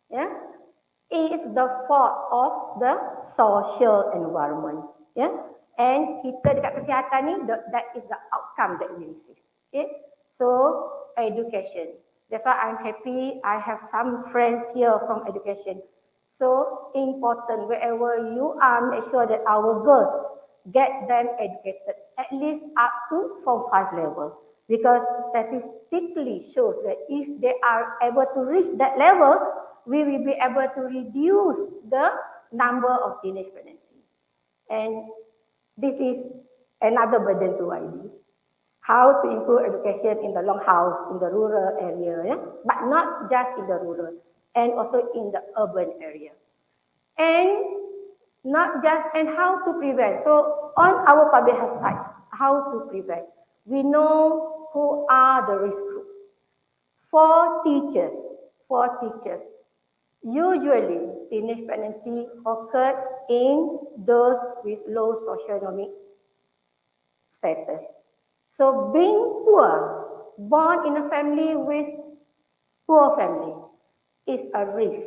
Yeah? It is the fault of the social environment. Yeah? And kita dekat kesihatan ni, that is the outcome that we receive. Okay? So, education. That's why I'm happy I have some friends here from education. So, important wherever you are, make sure that our girls get them educated at least up to Form 5 level. Because statistically shows that if they are able to reach that level, we will be able to reduce the number of teenage pregnancy. And this is another burden to YB. How to improve education in the longhouse, in the rural area, yeah? But not just in the rural, and also in the urban area. And how to prevent. So on our public health side, how to prevent. We know who are the risk groups. For teachers, usually teenage pregnancy occurs in those with low socioeconomic status. So being poor, born in a family with poor family, is a risk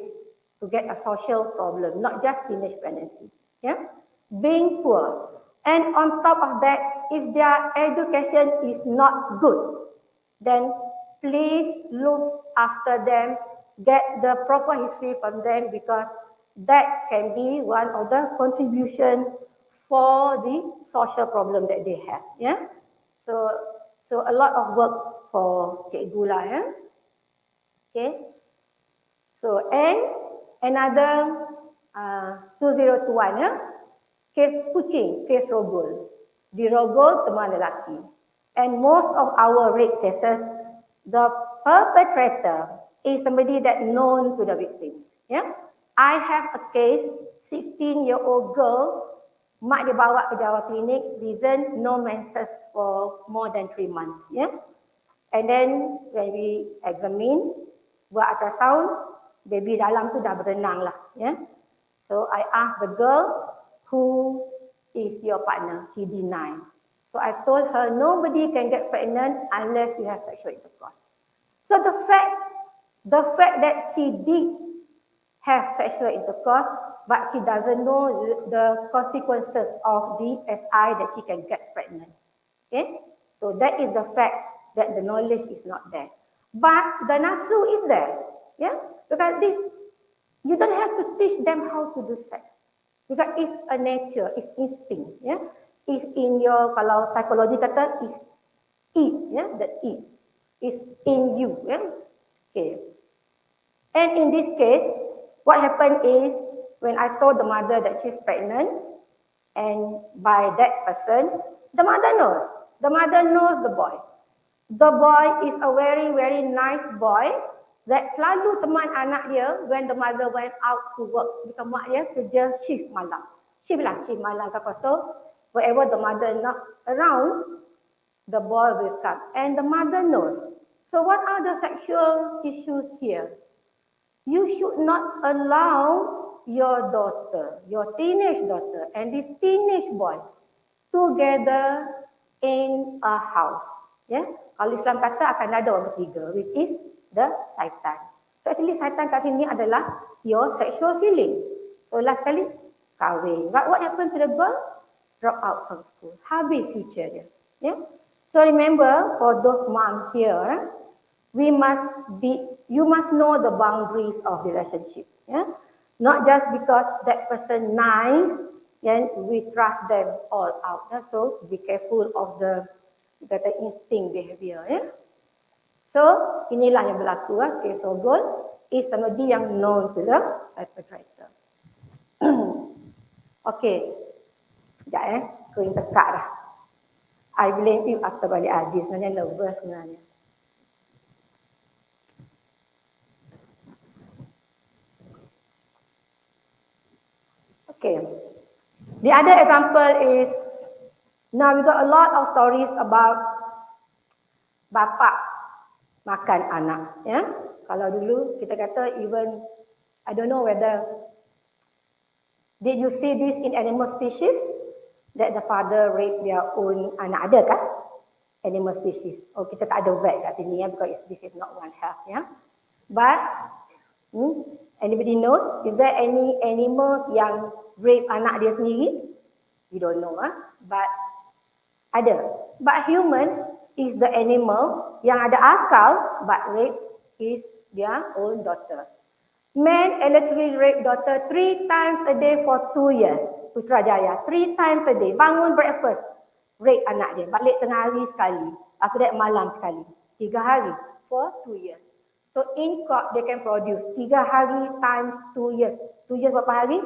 to get a social problem, not just teenage pregnancy. Yeah? Being poor. And on top of that, if their education is not good, then please look after them, get the proper history from them, because that can be one of the contribution for the social problem that they have. Yeah. So a lot of work for cikgu lah. Yeah. Okay. So and another 2021 ya. Kes kucing, kes rogol. Dirogol teman lelaki. And most of our rape cases, the perpetrator is somebody that known to the victim. Yeah? I have a case, 16-year-old girl, mak dia bawa ke Jawa Klinik, reason no menses for more than 3 months. Yeah? And then when we examine, buat ultrasound, baby dalam tu dah berenang lah. Yeah? So I asked the girl, who is your partner? She denied. So I told her, nobody can get pregnant unless you have sexual intercourse. So the fact that she did have sexual intercourse, but she doesn't know the consequences of the SI that she can get pregnant. Okay? So that is the fact that the knowledge is not there. But the nafsu is there. Yeah? Because this, you don't have to teach them how to do sex. Because it's a nature, it's instinct. Yeah? It's in your, kalau psikologi kata, it's it, yeah? The it. It's in you. Yeah? Okay. And in this case, what happened is, when I told the mother that she's pregnant, and by that person, the mother knows. The mother knows the boy. The boy is a very, very nice boy that selalu teman anak dia when the mother went out to work. Because mak dia kerja shift malam. Shift malam ke apa. So, wherever the mother not around, the boy will come. And the mother knows. So, what are the sexual issues here? You should not allow your daughter, your teenage daughter, and this teenage boy together in a house. Yeah? Kalau Islam kata akan ada orang ketiga, which is the syaitan. So actually syaitan kat sini adalah your sexual feeling. So last kali, kahwin. But what happened to the girl? Drop out from school. Habis future dia. Yeah? So remember, for those moms here, you must know the boundaries of the relationship. Yeah? Not just because that person nice, then we trust them all out. Yeah? So be careful of the instinct behavior. Yeah? So inilah yang berlaku. Case Rogol is somebody yang known to the perpetrator. Okay. Sekejap kering tekak dah. I blame you after balik hadis. Sebenarnya nervous sebenarnya. Okay. The other example is, now we got a lot of stories about bapak makan anak. Ya? Kalau dulu kita kata even, I don't know whether, did you see this in animal species? That the father rape their own anak, ada kan? Animal species. Oh, kita tak ada vet kat sini ya, because this is not one health ya. But, anybody knows, is there any animals yang rape anak dia sendiri? We don't know but ada. But human is the animal yang ada akal, but rape is their own daughter. Man allegedly rape daughter 3 times a day for 2 years. Putrajaya, 3 times a day. Bangun breakfast, rape anak dia. Balik tengah hari sekali. After that malam sekali. 3 hari for 2 years. So in court they can produce 3 hari times 2 years. 2 years berapa hari?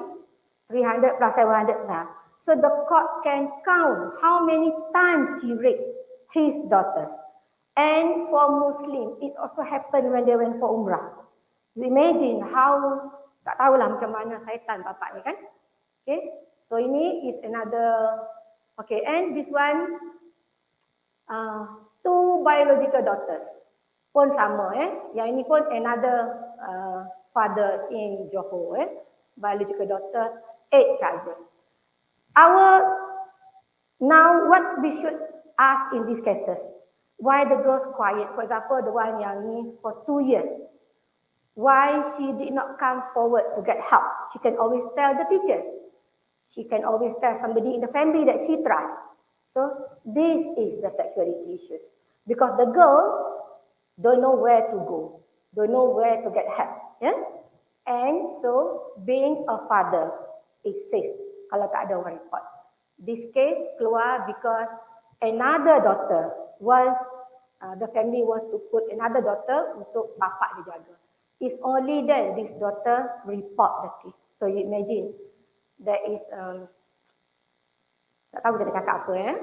300 plus 700 now. So the court can count how many times he raped his daughters. And for Muslim, it also happened when they went for Umrah. You imagine how, tak tahulah macam mana syaitan bapak ni kan. Okay, so ini is another, okay, and this one, 2 biological daughters. Pun sama yang ini pun another father in Johor biological daughter, 8 children. Now what we should ask in these cases, why the girl's quiet? For example, the one yang ni for 2 years. Why she did not come forward to get help? She can always tell the teachers. She can always tell somebody in the family that she trusts. So this is the sexuality issue. Because the girl don't know where to go, don't know where to get help. Yeah? And so being a father is safe kalau tak ada orang report. This case keluar because another daughter was the family wants to put another daughter untuk bapak dia jaga. It's only then this daughter report the case. So you imagine there is tak tahu kita cakap apa ya.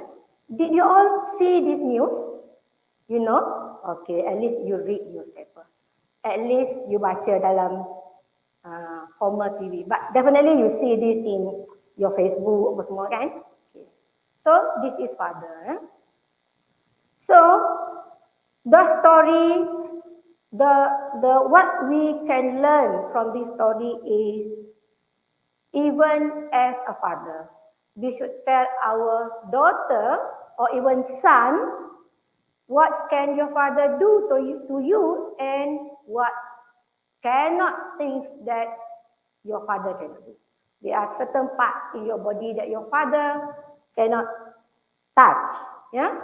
Did you all see this news? You know? Okay, at least you read newspaper. At least you baca dalam formal TV. But definitely you see this in your Facebook apa semua kan? Okay. So this is father. So the story, the what we can learn from this story is even as a father, we should tell our daughter or even son what can your father do to you and what cannot things that your father cannot do. There are certain parts in your body that your father cannot touch. Yeah,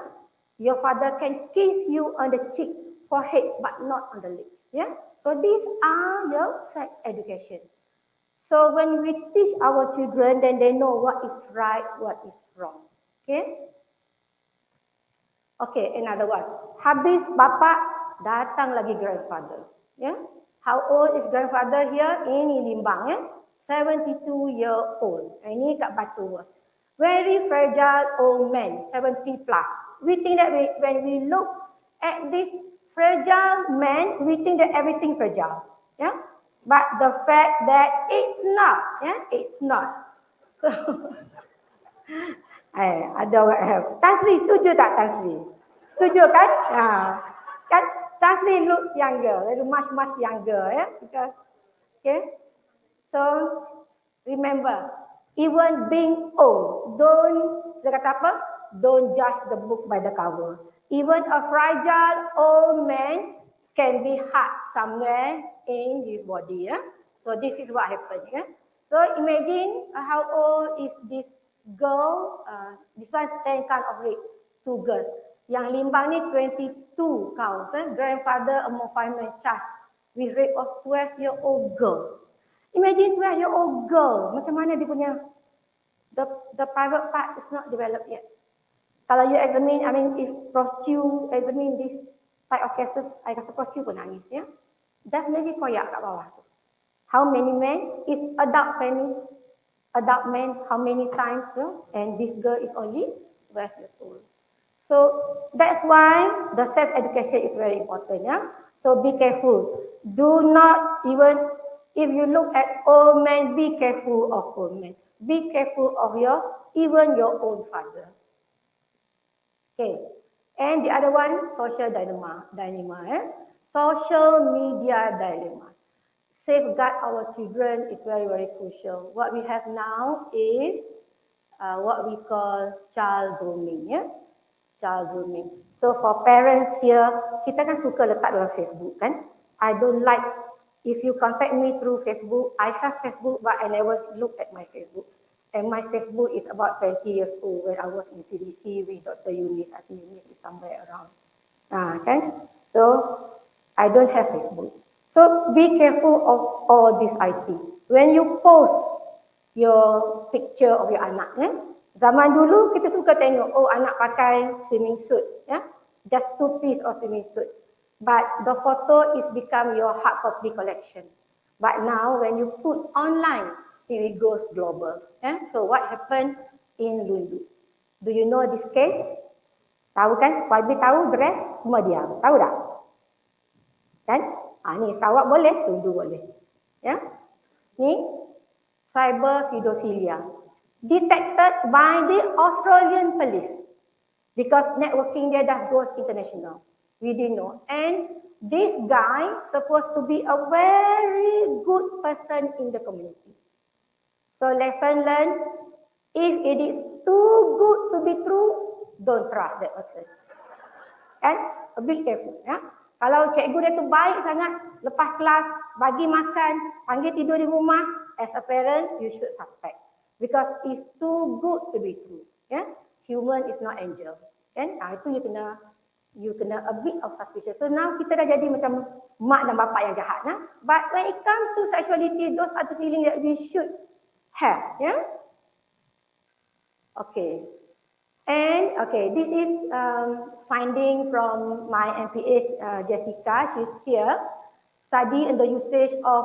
your father can kiss you on the cheek, forehead, but not on the lips. Yeah, so these are your sex education. So when we teach our children, then they know what is right, what is wrong. Okay. Okay, another one. Habis bapak, datang lagi grandfather. Yeah. How old is grandfather here? Ini Limbang, ya. 72-year-old. Ini kat Batu. Very fragile old man, 70 plus. We think that when we look at this fragile man, we think that everything fragile. Yeah. But the fact that it's not, yeah, it's not. So, ada orang Tan Sri setuju tak Tan Sri? Setuju kan? Kan Tan Sri look younger, much younger, ya. Because, okay. So remember, even being old, dia kata apa? Don't judge the book by the cover. Even a fragile old man can be hurt somewhere in his body. Yeah? So this is what happened. Yeah? So imagine how old is this girl? This one 10 count of rape, 2 girls. Yang Limbang ni 22 counts. Grandfather among firemen charged with rape of 12-year-old girl. Imagine 12-year-old girl. Macam mana dia punya the private part is not developed yet. Kalau you examine, I mean if prosecute examine this type of cases, I rasa prosecute pun nangis ya. Definitely koyak kat bawah tu. How many men? If adult men, how many times? And this girl is only 12 years old. So that's why the sex education is very important. Yeah? So be careful. Do not even, if you look at old men, be careful of old men. Be careful of even your own father. Okay. And the other one, social dilemma. Social media dilemma. Safeguard our children is very, very crucial. What we have now is what we call child grooming. Yeah? Child grooming. So for parents here, kita kan suka letak dalam Facebook kan. I don't like, if you contact me through Facebook, I have Facebook but I never look at my Facebook. And my Facebook is about 20 years old when I was in CDC with Dr. Yunis. I think Yunis is somewhere around. Okay? So I don't have Facebook. So be careful of all this IT. When you post your picture of your anak, zaman dulu kita suka tengok, oh anak pakai swimming suit, just 2 piece of swimming suit. But the photo is become your hard copy collection. But now when you put online, it goes global. So what happened in Lundu? Do you know this case? Tahu kan? YB tahu, dress, semua diam. Tahu tak? Kan? Ni Sarawak boleh, Lundu boleh. Ya? Ni cyber pedophilia. Detected by the Australian police. Because networking dia dah goes international. We didn't know. And this guy supposed to be a very good person in the community. So lesson learned, if it is too good to be true, don't trust that person. And be careful. Ya? Kalau cikgu dia tu baik sangat, lepas kelas, bagi makan, panggil tidur di rumah, as a parent, you should suspect. Because it's too good to be true. Ya, human is not angel. Kan? Itu you kena a bit of suspicion. So now kita dah jadi macam mak dan bapak yang jahat. But when it comes to sexuality, those are the feelings that we should have. Yeah. Okay. And okay, this is finding from my MPH Jessica. She's here. Study in the usage of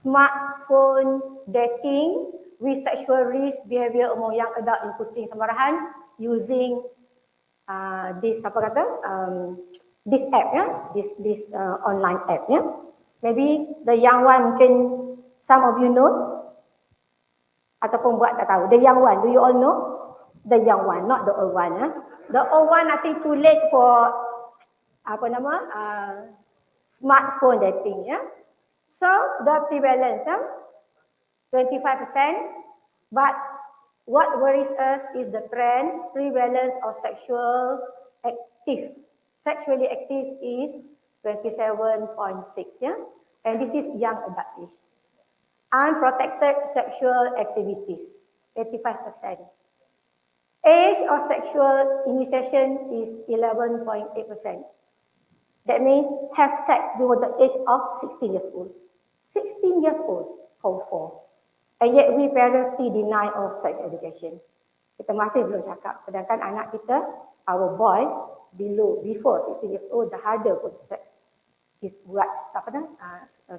smartphone dating with sexual risk behavior among young adult in Kuching Sambarahan using this this app, this online app. Maybe the young one, mungkin some of you know ataupun buat tak tahu. The young one, do you all know? The young one, not the old one. The old one, I think too late for smartphone dating. So the prevalence, 25%. But what worries us is the trend. Prevalence of sexually active is 27.6. And this is young adult age. Unprotected sexual activities, 85%. Age of sexual initiation is 11.8%. That means have sex before the age of 16 years old. 16 years old, how for? And yet we parents still deny of sex education. Kita masih belum cakap. Sedangkan anak kita, our boy, before 16 years old, dah ada pun sex. Buat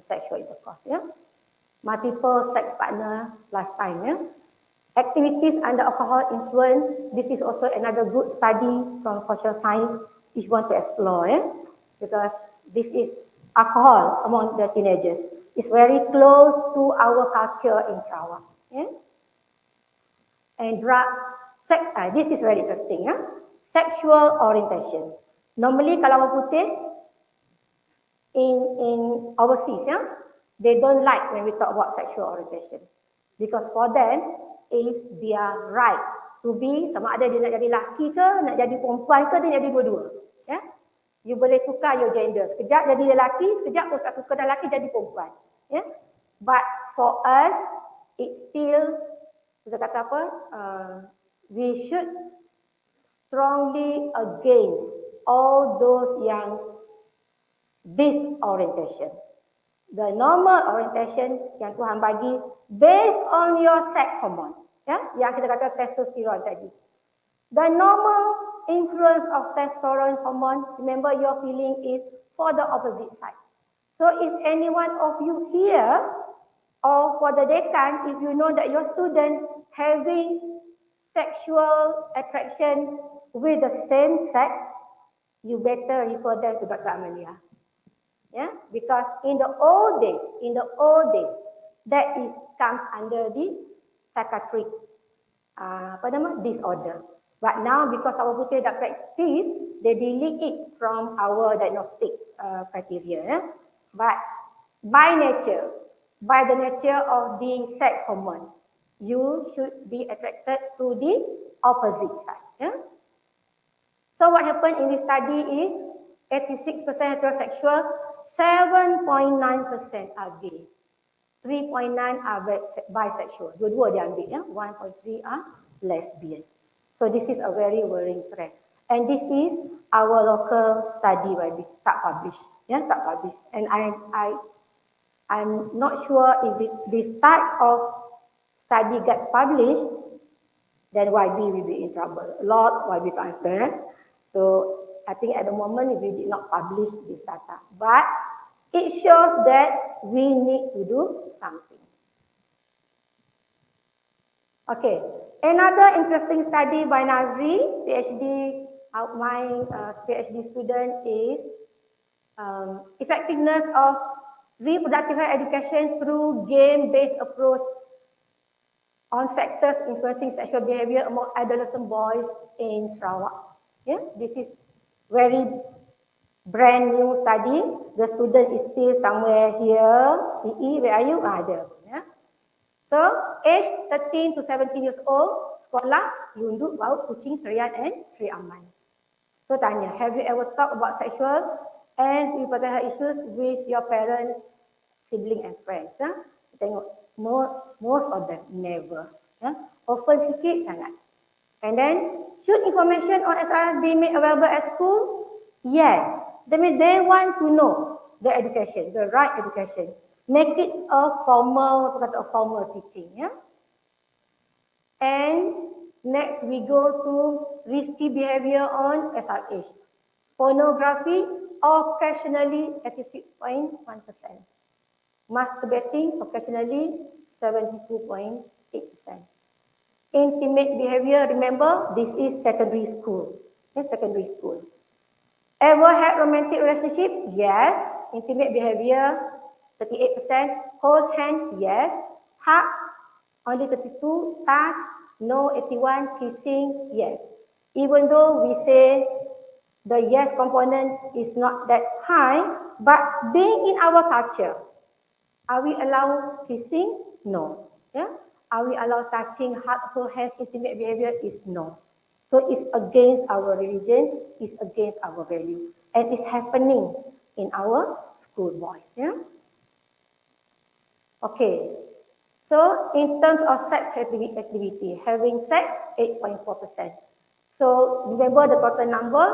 sexual intercourse. Multiple sex partner lifetime. Activities under alcohol influence, this is also another good study from social science if you want to explore, because this is alcohol among the teenagers. It's very close to our culture in Sarawak. And sex, this is very interesting. Sexual orientation. Normally kalau orang putih in overseas, they don't like when we talk about sexual orientation. Because for them, is their right to be, sama ada dia nak jadi lelaki ke, nak jadi perempuan ke, dia jadi dua-dua. You boleh tukar your gender. Sekejap jadi lelaki, sekejap pun tak suka lelaki jadi perempuan. But for us, it's still, kita kata apa, we should strongly against all those yang disorientation. The normal orientation yang Tuhan bagi based on your sex hormone, yang kita kata testosterone tadi. The normal influence of testosterone hormone, remember your feeling is for the opposite side. So if any one of you here or for the dekan, if you know that your student having sexual attraction with the same sex, you better refer them to Dr. Amelia. Because in the old days, that is comes under the psychiatric disorder. But now because our putih dah practice, they delete it from our diagnostic criteria. But by the nature of the sex hormone, you should be attracted to the opposite side. So what happened in this study is 86% heterosexual, 7.9% are gay, 3.9 are bisexual. Dua-dua dia ambil, 1.3 are lesbian. So this is a very worrying trend. And this is our local study where this tak published. And I'm not sure if this type of study gets published, then YB will be in trouble. A lot YB to answer. So I think at the moment we did not publish this data. But it shows that we need to do something. Okay, another interesting study by Nazri, PhD, my PhD student is effectiveness of reproductive health education through game-based approach on factors influencing sexual behavior among adolescent boys in Sarawak. This is very brand new study. The student is still somewhere here. Where are you? Ada. So, age 13 to 17 years old, sekolah, Yunduk, Baut, Kuching, Serian and Sri Aman. So, tanya, have you ever talked about sexual and reproductive health issues with your parents, sibling and friends? Tengok, most of them never. Ya. Open sikit sangat. And then, should information on SRS be made available at school? Yes. That means they want to know the education, the right education. Make it a formal teaching. Yeah. And next we go to risky behavior on SRH. Pornography occasionally 86.1%. Masturbating occasionally 72.8%. Intimate behavior, remember this is secondary school. Secondary school. Ever had romantic relationship? Yes. Intimate behavior 38%. Hold hands? Yes. Hug? Only 32. Touch? No. 81. Kissing? Yes. Even though we say the yes component is not that high, but being in our culture, are we allowed kissing? No. Yeah? Are we allowed touching, hug, hold hands, intimate behavior? Is no. So it's against our religion, it's against our value. And it's happening in our school boys. Yeah? Okay. So in terms of sex activity, having sex, 8.4%. So remember the total number,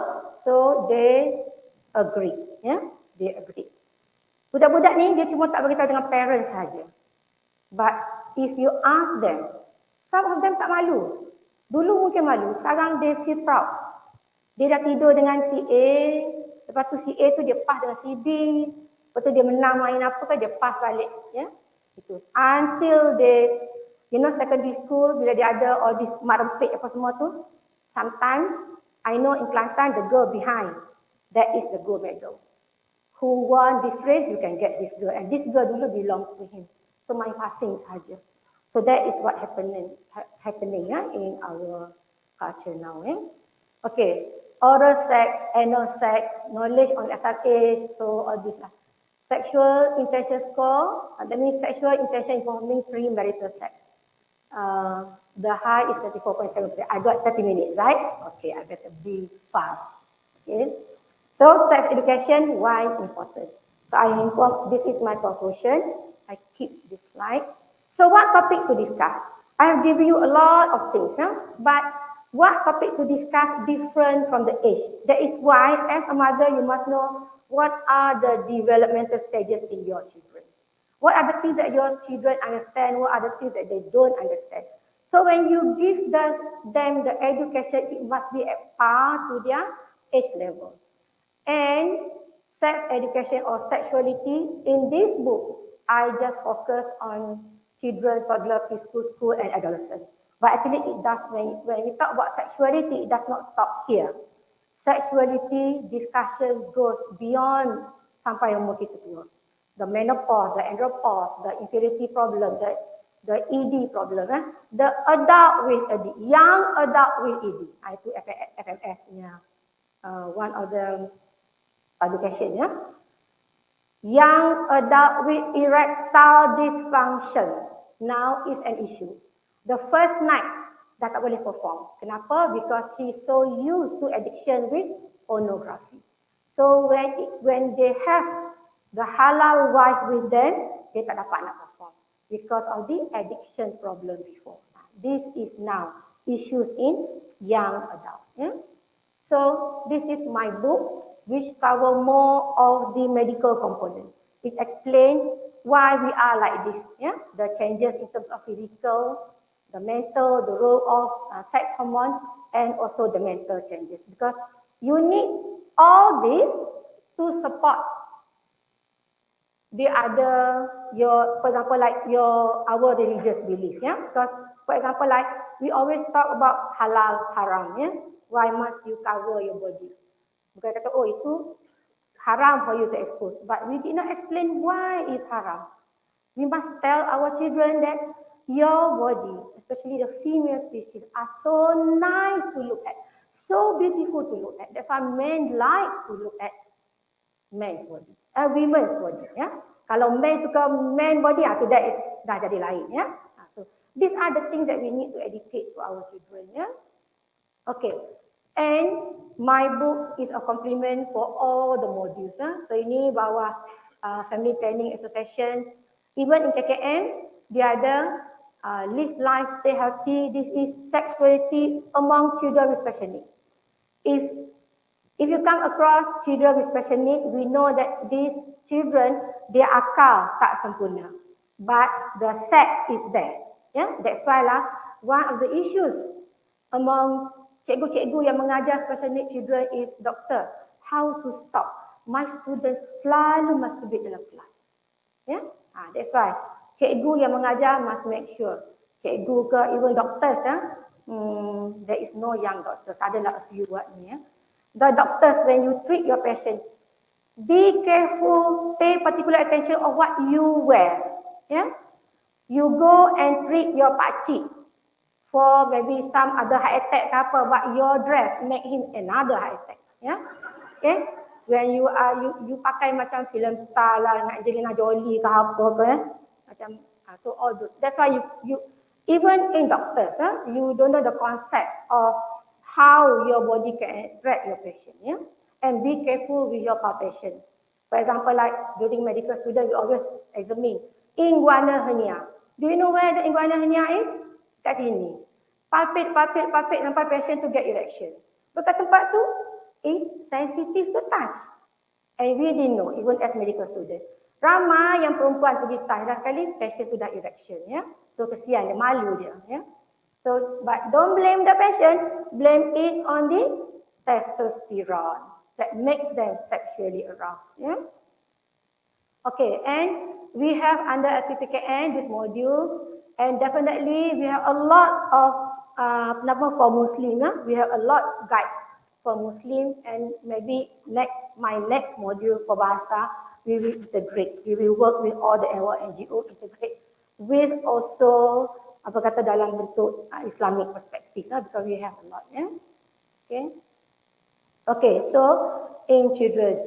so they agree. Yeah? They agree. Budak-budak ni dia cuma tak beritahu dengan parents saja. But if you ask them, some of them tak malu. Dulu mungkin malu, sekarang they feel proud. Dia dah tidur dengan si A, lepas tu si A tu dia pass dengan si B, lepas tu dia menang main apa kan dia pass balik. Ya? Itu. Until they, secondary school, bila dia ada all this mak rempit apa semua tu, sometimes, I know in Kelantan, the girl behind, that is the gold medal. Who won this race, you can get this girl. And this girl dulu belongs to him. So main passing saja. So that is what happening in our culture now. Okay, oral sex, anal sex, knowledge on SRA, so all this. Sexual intention score, that means sexual intention involving premarital sex. The high is 34.7%. I got 30 minutes, right? Okay, I better be fast. Okay. So sex education, why important? So I inform, this is my conclusion. I keep this slide. So what topic to discuss? I have given you a lot of things, but what topic to discuss different from the age? That is why, as a mother, you must know what are the developmental stages in your children. What are the things that your children understand? What are the things that they don't understand? So when you give them the education, it must be at par to their age level. And sex education or sexuality, in this book, I just focus on children, toddler, preschool, school, and adolescents. But actually, it does, when we talk about sexuality, it does not stop here. Sexuality discussion goes beyond sampai umur kita tua. The menopause, the andropause, the infertility problem, the ED problem, the adult with ED, young adult with ED. Itu FMS, one of the publication. Young adult with erectile dysfunction now is an issue. The first night dah tak boleh perform. Kenapa? Because he's so used to addiction with pornography. So when they have the halal wife with them, dia tak dapat nak perform because of the addiction problem before. This is now issues in young adult. So this is my book, which cover more of the medical component. It explains why we are like this. The changes in terms of physical, the mental, the role of sex hormones, and also the mental changes. Because you need all this to support the other, for example, like our religious belief. Because, for example, like we always talk about halal, haram. Why must you cover your body? Bukan kata, oh itu haram for you to expose. But we did not explain why it's haram. We must tell our children that your body, especially the female species, are so nice to look at, so beautiful to look at. That's why men like to look at men's body, women's body. Kalau men suka man body, so that is dah jadi lain. So these are the things that we need to educate to our children. Okay. And my book is a complement for all the modules. So ini bawah family planning association. Even in KKM, dia ada live life, stay healthy. This is sexuality among children with special needs. If you come across children with special needs, we know that these children, their akal tak sempurna, but the sex is there. Yeah, that's why lah one of the issues among cikgu-cikgu yang mengajar special needs children is, doktor, how to stop? My students selalu masturbate dalam kelas. Yeah, that's why cikgu yang mengajar must make sure. Cikgu ke even doctors, there is no young doctors. Adalah a few buat ni. The doctors, when you treat your patient, be careful, pay particular attention of what you wear. Yeah, you go and treat your pakcik for maybe some other heart attack ke apa, but your dress make him another heart attack. Yeah, okay. When you pakai macam film star lah, dengan Angelina Jolie ke apa ke, macam so all those. That's why you even in doctors, you don't know the concept of how your body can attract your patient. Yeah, and be careful with your palpation. For example, like during medical student, we always examine inguinal hernia. Do you know where the inguinal hernia is? Kat sini. Palpate sampai patient to get erection. Bekat tempat tu, sensitive to touch. And we didn't know, even as medical student. Ramai yang perempuan pergi touch, dah sekali patient tu dah erection. Ya? So kesian dia, malu dia. Ya? So, but don't blame the patient, blame it on the testosterone that makes them sexually aroused. Yeah? Okay, and we have under SPPKN this module, and definitely we have a lot of for Muslim. We have a lot guide for Muslim, and maybe my next module for bahasa, we will integrate. We will work with all the NGO, integrate with also apa kata dalam bentuk Islamic perspective, because we have a lot. Yeah? Okay, so in children,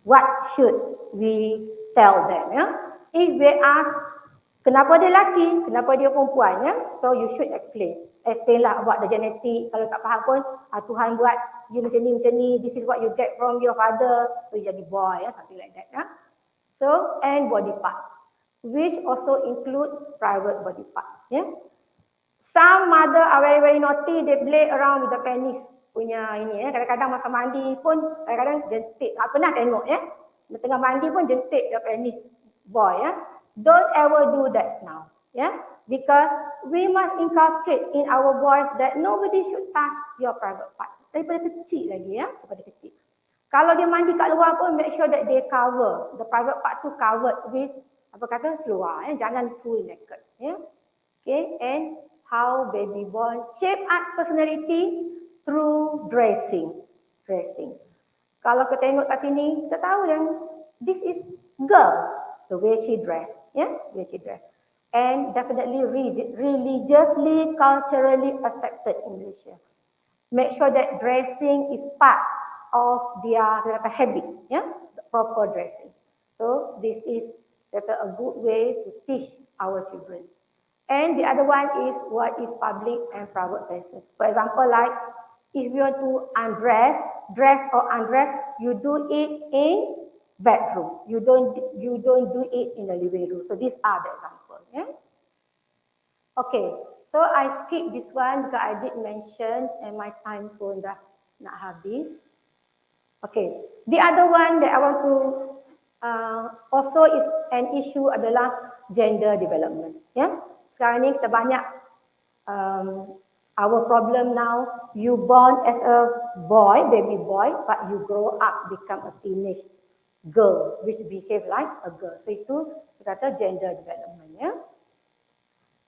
what should we tell them? Yeah? If they ask, kenapa dia lelaki, kenapa dia perempuan? Yeah? So you should explain. Explain lah about the genetic. Kalau tak faham pun, Tuhan buat you macam ni, this is what you get from your father, so you jadi boy, something like that. Yeah? So, and body parts, which also include private body parts. Yeah? Some mother are very, very naughty, they play around with the penis punya ini. Kadang-kadang masa mandi pun, kadang-kadang jentik. Pernah tengok ya? Tengah mandi pun jentik the penis boy. Ya? Don't ever do that now. Yeah? Because we must inculcate in our boys that nobody should touch your private part. Daripada kecil lagi ya, daripada kecil. Kalau dia mandi kat luar pun, make sure that they cover, the private part tu covered with, apa kata, seluar. Jangan full naked. Ya? Okay, and how baby boy shape up personality through dressing. Kalau kita tengok kat sini, kita tahu yang this is girl, the way she dress, yeah, the way she dress, and definitely religiously, culturally accepted in Malaysia. Make sure that dressing is part of their habit, yeah, the proper dressing. So this is a good way to teach our children. And the other one is what is public and private places. For example, like if you want to dress or undress, you do it in bedroom. You don't do it in the living room. So these are the examples. Yeah? Okay, so I skip this one because I did mention, and my time pun dah nak habis. Okay, the other one that I want to also is an issue adalah gender development. Yeah. Sekarang ni kita banyak our problem now, you born as a boy, baby boy, but you grow up become a teenage girl which behave like a girl. So itu kita kata gender development. Ya.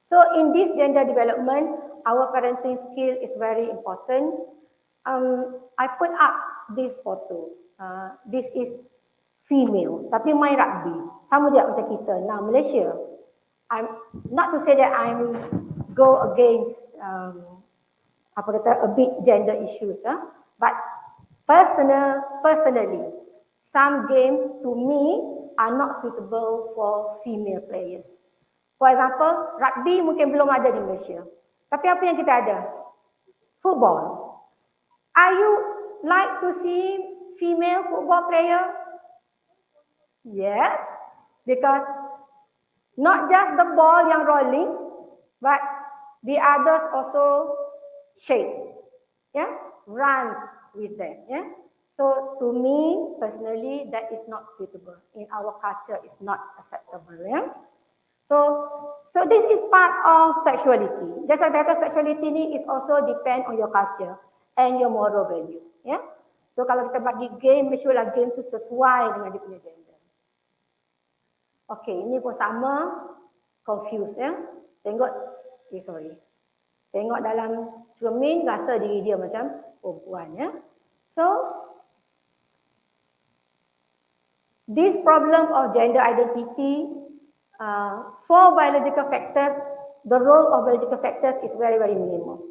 So in this gender development, our parenting skill is very important. I put up this photo. This is female, tapi main rugby. Sama juga macam kita. Now Malaysia, I'm not to say that I'm go against a big gender issues, but personally, some games to me are not suitable for female players. For example, rugby mungkin belum ada di Malaysia. Tapi apa yang kita ada? Football. Are you like to see female football player? Yes, because not just the ball yang rolling, The others also shake, yeah, run with them, yeah. So to me personally, that is not suitable. In our culture, it's not acceptable, yeah. So this is part of sexuality. That's why sexuality ni is also depend on your culture and your moral value, yeah. So kalau kita bagi game, make sure lah game tu sesuai dengan dia punya gender. Okey, ini pun sama, confused, ya. Tengok, sorry. Tengok dalam cermin, rasa diri dia macam perempuan, ya. So, this problem of gender identity, for biological factors, the role of biological factors is very, very minimal.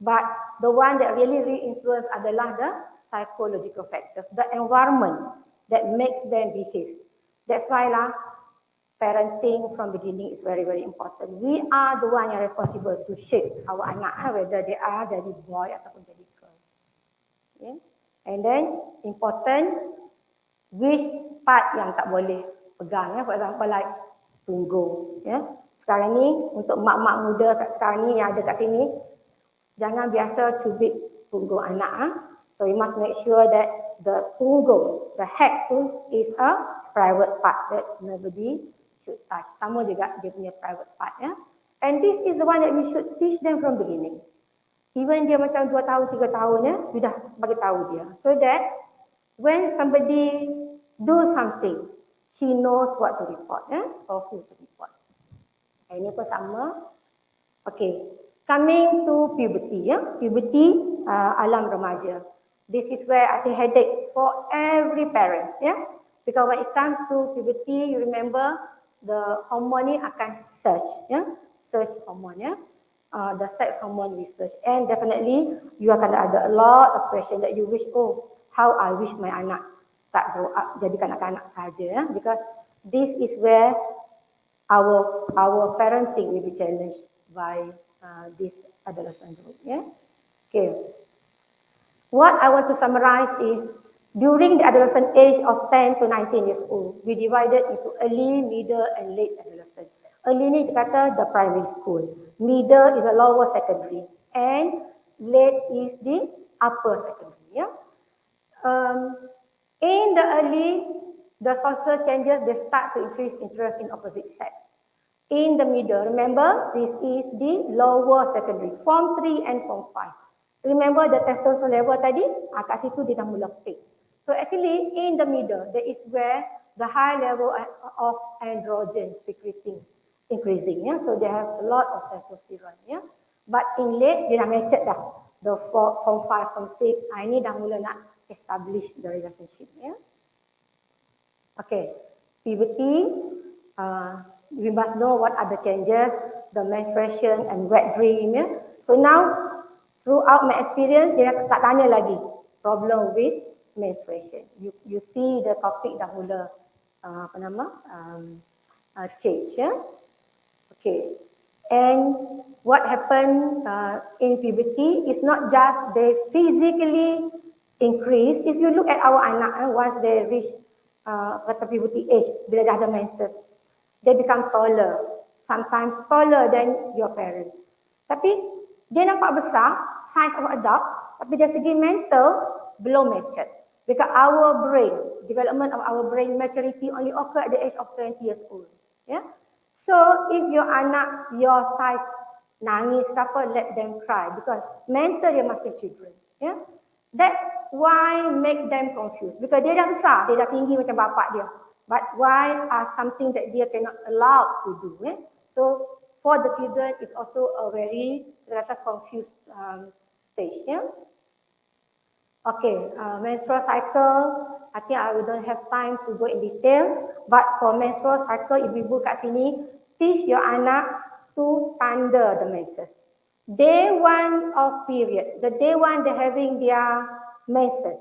But the one that really influence adalah the psychological factors, the environment that makes them behave. That's why lah, parenting from beginning is very, very important. We are the one yang responsible to shape our anak, whether they are jadi boy ataupun jadi girl. Okay? And then important, which part yang tak boleh pegang. For example, like punggung. Sekarang ni untuk mak-mak muda sekarang ni yang ada kat sini, jangan biasa cubit punggung anak. So you must make sure that the punggung, the head tu is a private part that nobody should touch. Sama juga dia punya private part, ya. And this is the one that we should teach them from beginning. Even dia macam 2 tahun, 3 tahun, ya, we dah bagi tahu dia. So that when somebody do something, she knows what to report, ya, or who to report. Ini pun sama. Okay, coming to puberty, ya. Puberty, alam remaja. This is where I think headache for every parent, ya. Because when it comes to puberty, you remember the hormone ni akan surge, ya, surge hormone, ya, the sex hormone research, and definitely you akan ada a lot of question that you wish, oh, how I wish my anak tak grow up jadi kanak-kanak saja, ya, because this is where our parenting will be challenged by this adolescent group, ya. Okay, what I want to summarize is, during the adolescent age of 10 to 19 years old, we divided into early, middle, and late adolescent. Early ni kata the primary school, middle is the lower secondary, and late is the upper secondary. Yeah? In the early, the social changes, they start to increase interest in opposite sex. In the middle, remember, this is the lower secondary, Form 3 and Form 5. Remember the testosterone level tadi? Kat situ dia dah mula peak. So actually, in the middle, that is where the high level of androgen secreting increasing. Yeah? So they have a lot of testosterone. Yeah? But in late, dia dah matured dah. The Form 5, Form 6, ini dah mula nak establish the relationship. Yeah? Okay, puberty, we must know what are the changes, the menstruation and wet dream. Yeah? So now, throughout my experience, dia tak tanya lagi problem with menstruation. You see the topic dah mula change, ya. Okay. And what happened in puberty is not just they physically increase. If you look at our anak, once they reach puberty age, bila dah ada menses, they become taller, sometimes taller than your parents. Tapi dia nampak besar, size of adult, tapi dari segi mental belum matured. Because our brain, development of our brain maturity only occur at the age of 20 years old. Yeah? So if your anak, your size nangis, apa, let them cry because mental dia masih children. Yeah? That's why make them confused. Because dia dah besar, dia dah tinggi macam bapak dia. But why are something that dia cannot allow to do? Yeah? So for the children, it's also a very confused stage. Yeah? Okay, menstrual cycle, I think I don't have time to go in detail. But for menstrual cycle, ibu-ibu kat sini, teach your anak to tanda the menses. Day 1 of period, the day 1 they're having their menses,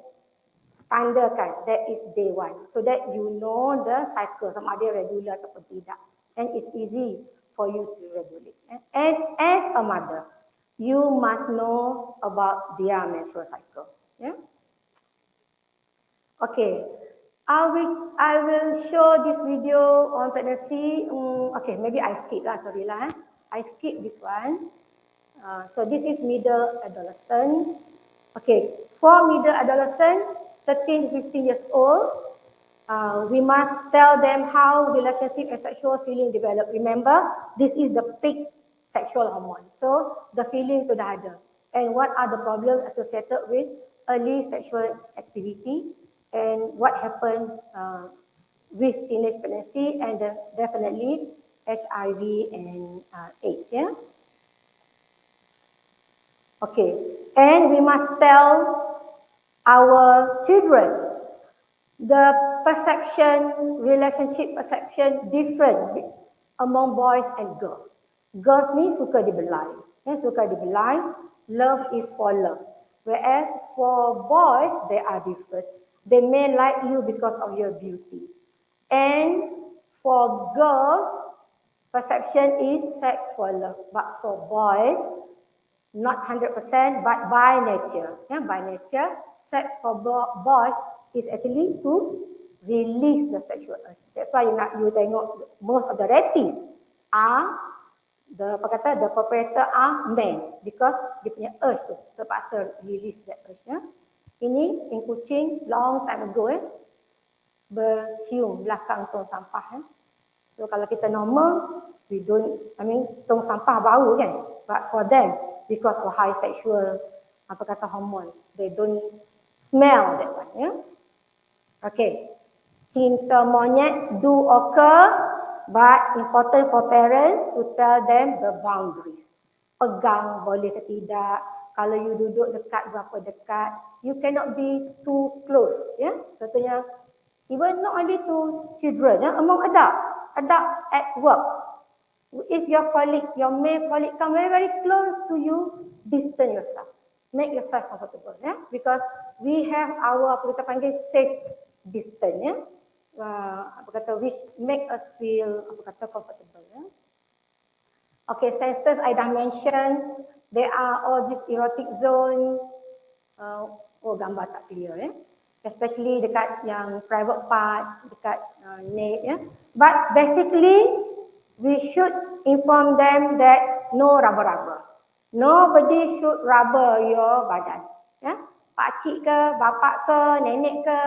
tandakan, that is day 1. So that you know the cycle, sama ada regular ataupun tidak. And it's easy for you to regulate. And as a mother, you must know about their menstrual cycle. Yeah. Okay. I will show this video on pregnancy. Okay, maybe I skip lah. Sorry lah. I skip this one. So this is middle adolescent. Okay, for middle adolescent, 13 to 15 years old, we must tell them how relationship and sexual feeling develop. Remember, this is the peak sexual hormone. So the feeling sudah ada. And what are the problems associated with early sexual activity and what happens with teenage pregnancy and definitely HIV and AIDS. Yeah. Okay, and we must tell our children the perception, relationship perception different among boys and girls. Girls ni suka dibelai, suka dibelai. Love is for love. Whereas for boys, they are different. They may like you because of your beauty. And for girls, perception is sex for love. But for boys, not 100%, but by nature. By nature, sex for boys is actually to release the sexual urge. That's why you tengok most of the rapists are the perpetrator are men because dia punya urge tu terpaksa release that urge. Ini kucing long time ago bercium belakang tong sampah. So kalau kita normal, we don't, tong sampah bau kan. But for them, because of high sexual hormone, they don't smell that one. Okay, cinta monyet do occur, but important for parents to tell them the boundaries. Pegang boleh ke tidak, kalau you duduk dekat berapa dekat, you cannot be too close. Contohnya, even not only to children, among adult at work. If your colleague, your male colleague come very, very close to you, distance yourself. Make yourself comfortable. Because we have our, safe distance. Which make us feel, comfortable. Okay, senses I dah mention, there are all these erotic zones. Gambar tak clear. Especially dekat yang private part, dekat neck. But basically, we should inform them that no raba-raba. Nobody should raba your badan. Pakcik ke, bapak ke, nenek ke,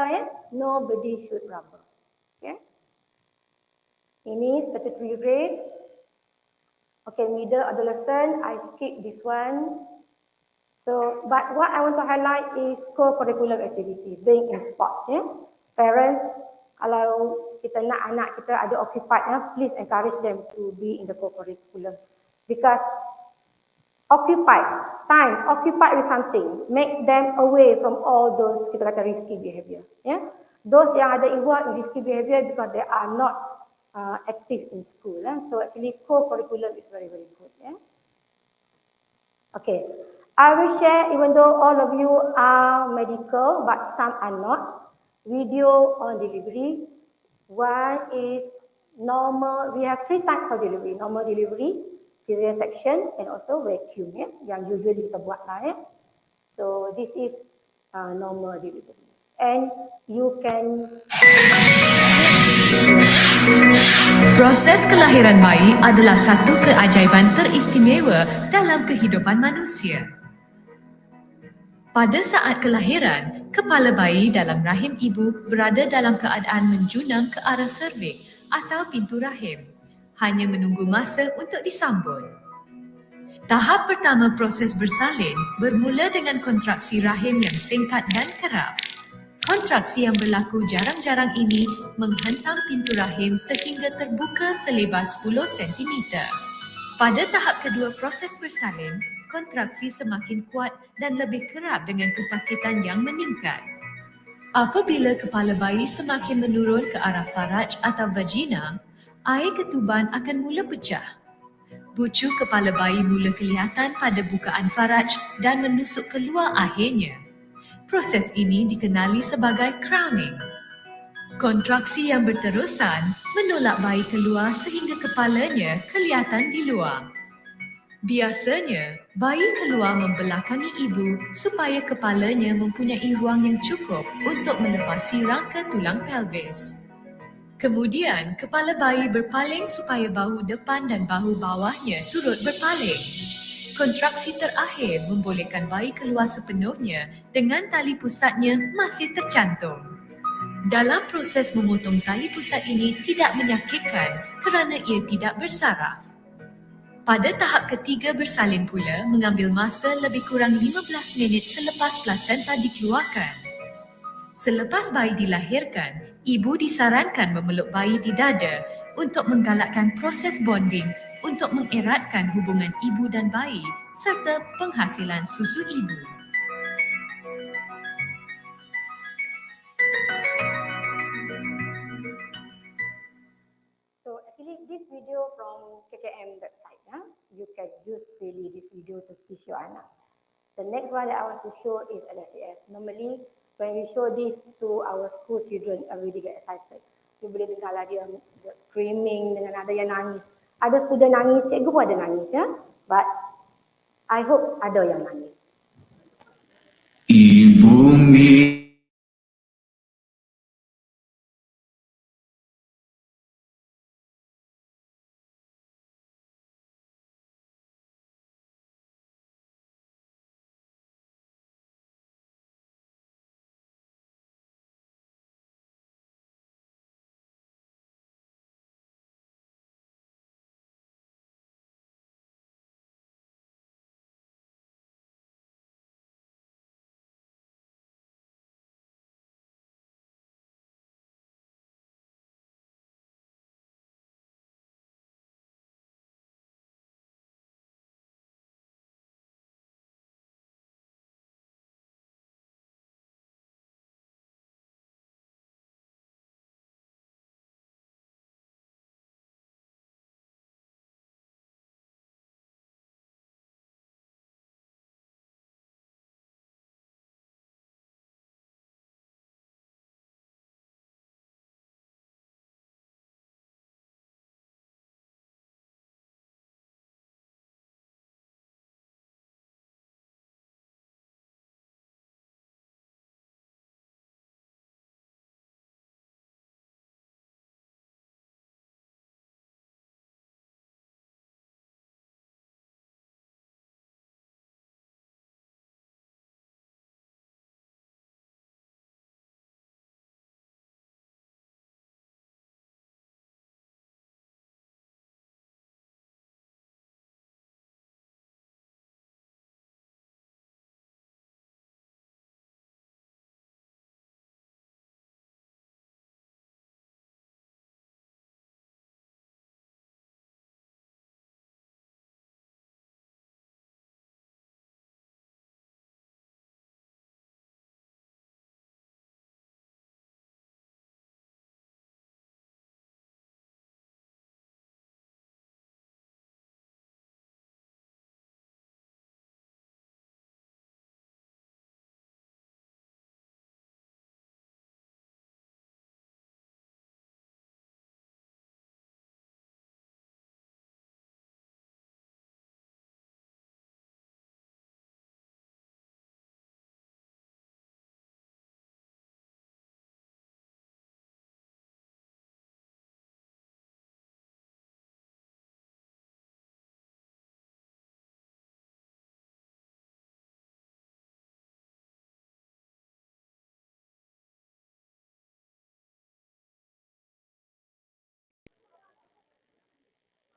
nobody should raba. Ini statutory rape. Okay, middle adolescent, I skip this one. So, but what I want to highlight is co-curricular activity, being in sports. Parents, kalau kita nak anak kita ada occupied, please encourage them to be in the co-curriculum. Because occupied with something, make them away from all those risky behavior. Those yang ada involved in risky behavior because they are not active in school. So actually co-curriculum is very, very good. Okay, I will share, even though all of you are medical, but some are not, video on delivery. One is normal, we have 3 types of delivery. Normal delivery, cesarean section, and also vacuum, yang usually kita buat lah. So this is normal delivery. And you can... Proses kelahiran bayi adalah satu keajaiban teristimewa dalam kehidupan manusia. Pada saat kelahiran, kepala bayi dalam rahim ibu berada dalam keadaan menjunang ke arah serviks atau pintu rahim, hanya menunggu masa untuk disambut. Tahap pertama proses bersalin bermula dengan kontraksi rahim yang singkat dan kerap. Kontraksi yang berlaku jarang-jarang ini menghantam pintu rahim sehingga terbuka selebar 10 cm. Pada tahap kedua proses bersalin, kontraksi semakin kuat dan lebih kerap dengan kesakitan yang meningkat. Apabila kepala bayi semakin menurun ke arah faraj atau vagina, air ketuban akan mula pecah. Bucu kepala bayi mula kelihatan pada bukaan faraj dan menusuk keluar akhirnya. Proses ini dikenali sebagai crowning. Kontraksi yang berterusan menolak bayi keluar sehingga kepalanya kelihatan di luar. Biasanya, bayi keluar membelakangi ibu supaya kepalanya mempunyai ruang yang cukup untuk melepasi rangka tulang pelvis. Kemudian, kepala bayi berpaling supaya bahu depan dan bahu bawahnya turut berpaling. Kontraksi terakhir membolehkan bayi keluar sepenuhnya dengan tali pusatnya masih tercantum. Dalam proses memotong tali pusat ini tidak menyakitkan kerana ia tidak bersaraf. Pada tahap ketiga bersalin pula mengambil masa lebih kurang 15 minit selepas plasenta dikeluarkan. Selepas bayi dilahirkan, ibu disarankan memeluk bayi di dada untuk menggalakkan proses bonding untuk mengeratkan hubungan ibu dan bayi serta penghasilan susu ibu. So actually this video from KKM website, you can use really this video to teach your anak. The next one that I want to show is LSAS. Normally when we show this to our school children, everybody get excited. You boleh dengar lah dia screaming dengan ada yang nangis. Ada student nangis, cikgu pun ada nangis, ya. But I hope ada yang nangis. Ibu mi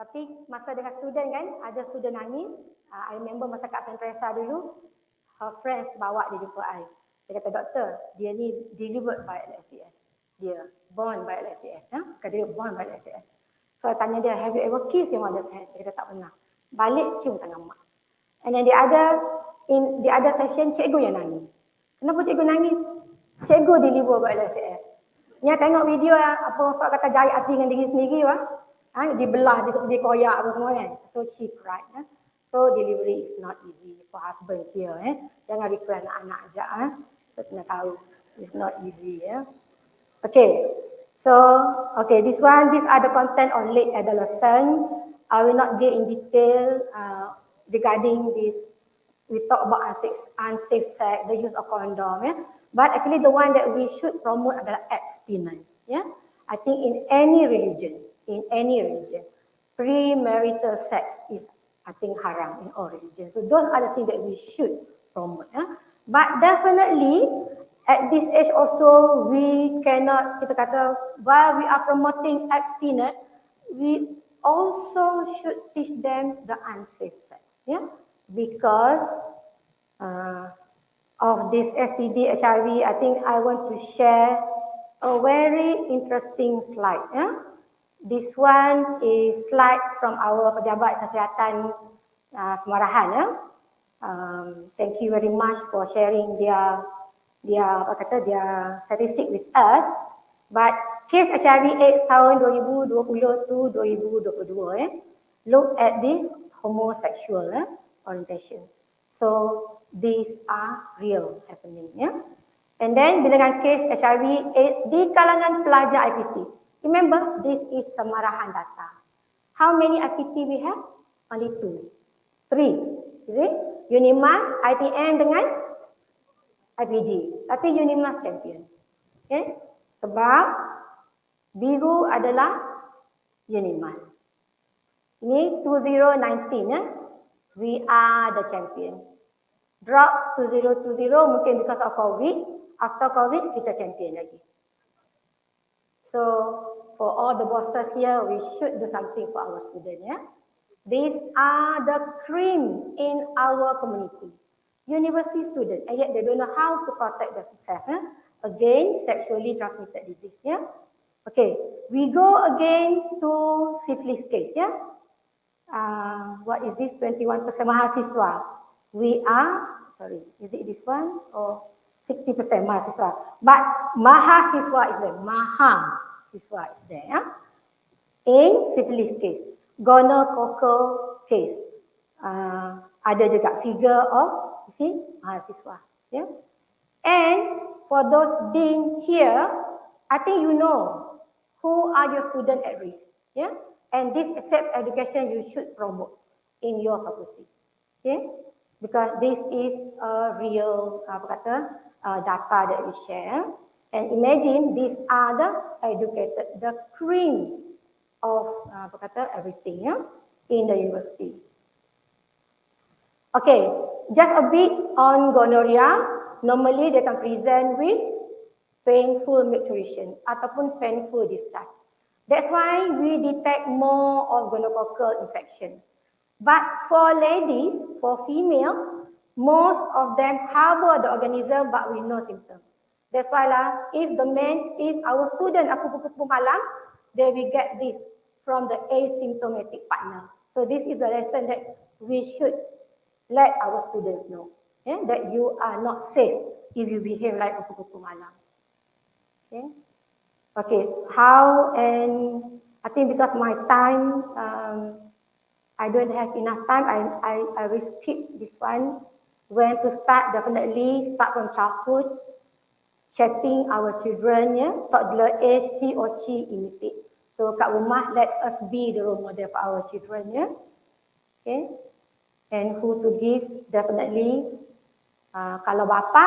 Tapi masa dengan student kan, ada student nangis. I remember masa kat Sentresa dulu, her friends bawa dia jumpa I. Dia kata, doktor, dia ni delivered by LSAS. Dia born by LSAS. Bukan dia born by LSAS. So I tanya dia, have you ever kissed your mother's hand? Dia kata, tak pernah. Balik cium tangan mak. And then in the other session, cikgu yang nangis. Kenapa cikgu nangis? Cikgu deliver by LSAS. Ni tengok video apa orang kata jahit hati dengan diri sendiri wah. Dibelah, dikoyak apa semua kan. So she cried. So delivery is not easy for husband here. Jangan request anak-anak ajak. So kena tahu it's not easy. Okay. So these are the content on late adolescent. I will not get in detail regarding this. We talk about unsafe sex, the use of condom. But actually the one that we should promote adalah abstinence. I think in any religion, premarital sex is I think haram in all religions. So those are the things that we should promote. But definitely at this age also we cannot, kita kata, while we are promoting abstinence, we also should teach them the unsafe sex. Because of this STD HIV, I think I want to share a very interesting slide. This one is slide from our pejabat kesihatan Semarahan. Thank you very much for sharing their statistic with us. But case HIV/AIDS tahun 2020 to 2022 look at the homosexual orientation. So these are real happening. And then dengan case HIV/AIDS di kalangan pelajar IPT. Remember, this is Semarahan data. How many IPT we have? Only 2. 3. Is it? Unimas, ITM dengan IPG. Tapi Unimas champion. Okay? Sebab biru adalah Unimas. Ini 2019. We are the champion. Drop 2020 mungkin because of COVID. After COVID, kita champion lagi. So, for all the bosses here, we should do something for our students. These are the cream in our community. University students, and yet they don't know how to protect themselves against sexually transmitted disease. Okay, we go again to syphilis case. What is this? 21% mahasiswa. We are, sorry, is it this one or 60% mahasiswa? But mahasiswa is there. Mahasiswa is there. In syphilis case, gonococcal case, ada juga figure of, you see, mahasiswa. And for those being here, I think you know who are your students at risk. And this sex education you should promote in your faculty. Because this is a real data that we share. And imagine these are the educated, the cream of everything in the university. Okay, just a bit on gonorrhea. Normally they can present with painful micturition ataupun painful discharge. That's why we detect more of gonococcal infection. But for ladies, for female, most of them harbor the organism but with no symptoms. That's why if our student aku pukul malam, they will get this from the asymptomatic partner. So this is the lesson that we should let our students know. That you are not safe if you behave like a pukul malam. Okay, how, and I think because my time, I don't have enough time, I will skip this one. When to start, definitely start from childhood, chatting our children, toddler age, he or she imitate. So kat rumah, let us be the role model for our children. Okay, and who to give, definitely, kalau bapa,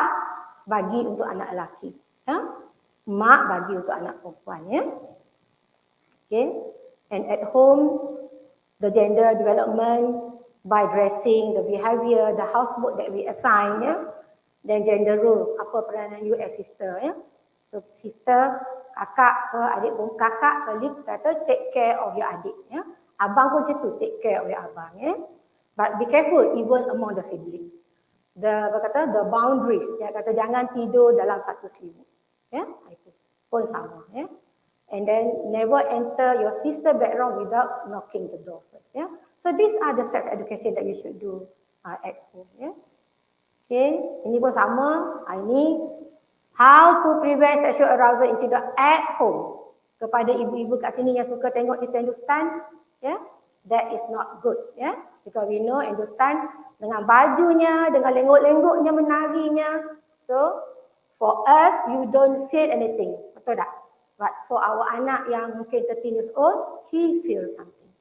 bagi untuk anak lelaki. Mak bagi untuk anak perempuan. Okay, and at home, the gender development by dressing, the behavior, the housework that we assign, then gender role, apa peranan you as sister. So sister, kakak, adik pun kakak, selalu kata take care of your adik. Abang pun macam tu, take care of your abang. But be careful even among the siblings. The boundaries, kata jangan tidur dalam satu selimut. Itu pun sama. And then never enter your sister bedroom without knocking the door first. So these are the sex education that you should do at home. Okay, ini pun sama. Ini how to prevent sexual arousal incident at home. Kepada ibu-ibu kat sini yang suka tengok di Hindustan, that is not good. Because we know Hindustan dengan bajunya, dengan lenggok-lenggoknya, menarinya. So for us, you don't feel anything. Betul tak? But for our anak yang mungkin 13 years old, he feels something.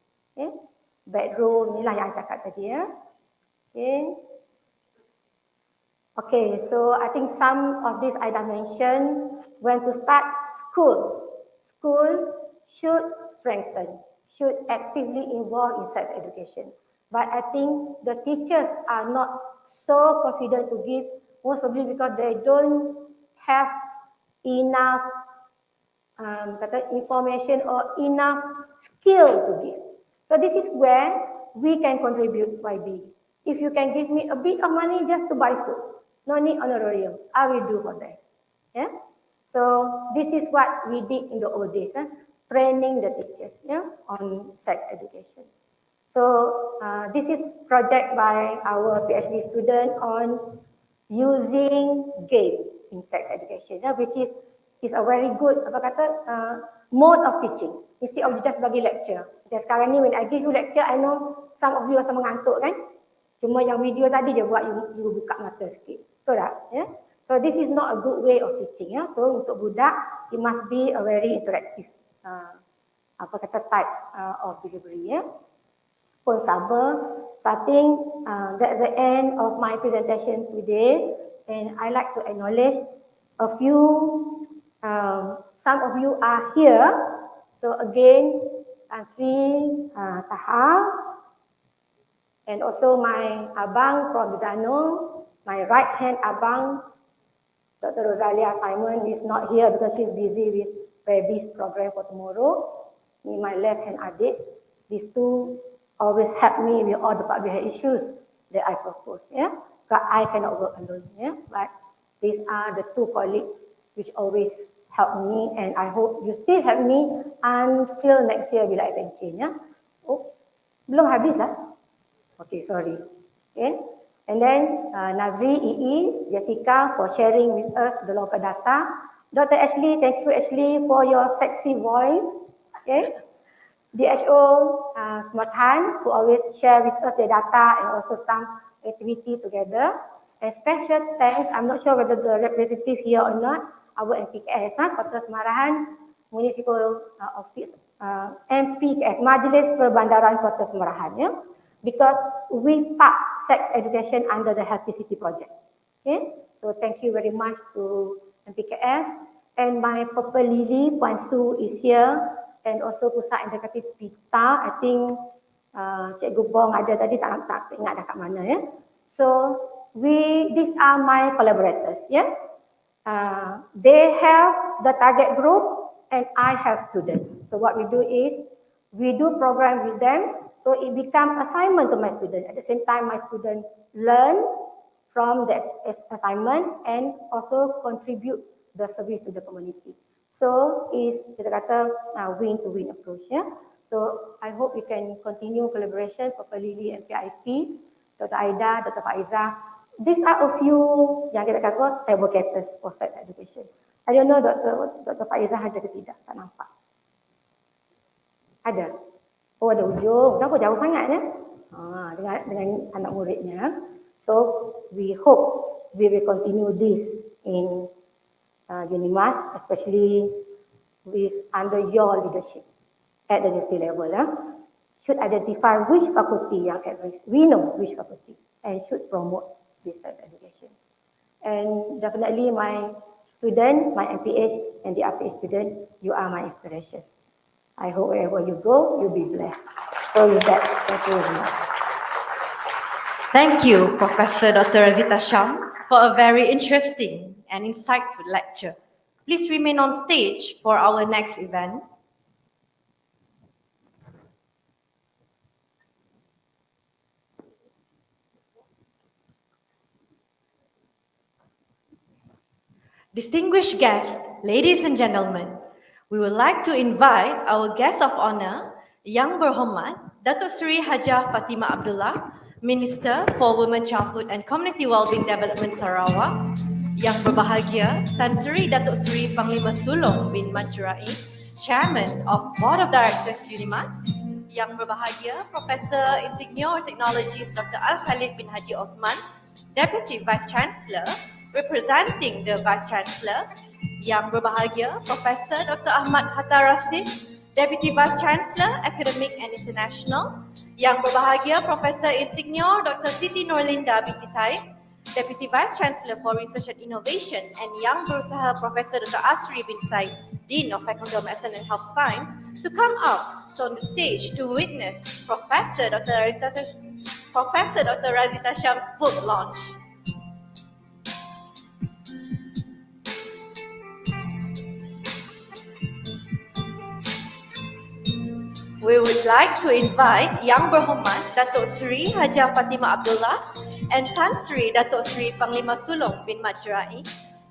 Bedroom, inilah yang saya cakap tadi. Okay, so I think some of this I dah mention. When to start school, school should strengthen, should actively involve in sex education. But I think the teachers are not so confident to give, most probably because they don't have enough information or enough skill to give. So this is where we can contribute, YB. If you can give me a bit of money just to buy food, no need honorarium, I will do for that. Yeah. So this is what we did in the old days, training the teachers, on sex education. So this is project by our PhD student on using game in sex education, which is a very good mode of teaching instead of just bagi lecture. Okay, sekarang ni when I give you lecture, I know some of you rasa mengantuk kan? Cuma yang video tadi je buat you buka mata sikit. Betul tak? Yeah? So this is not a good way of teaching. So untuk budak, it must be a very interactive type of delivery. For example, starting at the end of my presentation today, and I like to acknowledge a few, some of you are here. So again, Sri Taha, and also my abang from Dano, my right hand abang, Dr. Rosalia Simon is not here because she's busy with baby's program for tomorrow. Me, my left hand adik, these two always help me with all the public health issues that I propose. Because I cannot work alone. But these are the two colleagues which always help me, and I hope you still help me until next year bila I pension. Oh, belum habis lah. Okay, sorry. Okay. And then Nazri, EE, Jessica for sharing with us the local data. Dr. Ashley, thank you Ashley for your sexy voice. Okay. DHO Smarthan, who always share with us the data and also some activity together. And special thanks, I'm not sure whether the representative here or not, our MPKS, Kota Semarahan Municipal Office, MPKS, Majlis Perbandaran Kota Semarahan, because we park sex education under the Healthy City project. Okay, so thank you very much to MPKS. And my Purple Lily, Puan Su is here. And also Pusat Integratif PITA, I think Cikgu Bong ada tadi, tak ingat dah kat mana. So these are my collaborators. They have the target group and I have students. So what we do is we do program with them, so it becomes assignment to my students. At the same time, my students learn from that assignment and also contribute the service to the community. So it's kita kata win-to-win approach. So I hope we can continue collaboration for Lily and PIP, Dr. Aida, Dr. Faiza. These are a few yang kita kata advocates for sex education. I don't know Dr. Faiza ada ke tidak, tak nampak. Ada? Oh ada ujung, kenapa jauh sangat ya? Dengan anak muridnya. So we hope we will continue this in UNIMAS, especially under your leadership at the university level. Should identify which faculty yang at risk. We know which faculty and should promote this sex education. And definitely my student, my MPH and the RPH student, you are my inspiration. I hope wherever you go, you'll be blessed. So with that, thank you very much. Thank you, Professor Dr. RAZITASHAM, for a very interesting and insightful lecture. Please remain on stage for our next event. Distinguished guests, ladies and gentlemen, we would like to invite our guest of honor, Yang Berhormat, Datuk Seri Hajah Fatimah Abdullah, Minister for Women, Childhood and Community Wellbeing Development Sarawak, Yang Berbahagia Tan Sri Datuk Seri Panglima Sulong bin Manjurai, Chairman of Board of Directors UNIMAS, Yang Berbahagia Professor Insignor Technologies Dr. Al-Khalid bin Haji Othman, Deputy Vice Chancellor, representing the Vice Chancellor, Yang Berbahagia Professor Dr. Ahmad Hatta Rasid, Deputy Vice Chancellor, Academic and International, Yang Berbahagia Professor Insignor Dr. Siti Nurlinda binti Taib, Deputy Vice Chancellor for Research and Innovation, and Yang Berusaha Professor Dr. Asri bin Said, Dean of Faculty of Medicine and Health Science, to come up on the stage to witness Professor Dr. Professor Dr. Razitasham's book launch. We would like to invite Yang Berhormat Datuk Seri Hajah Fatimah Abdullah and Tan Sri Datuk Seri Panglima Sulong bin Mat Jerai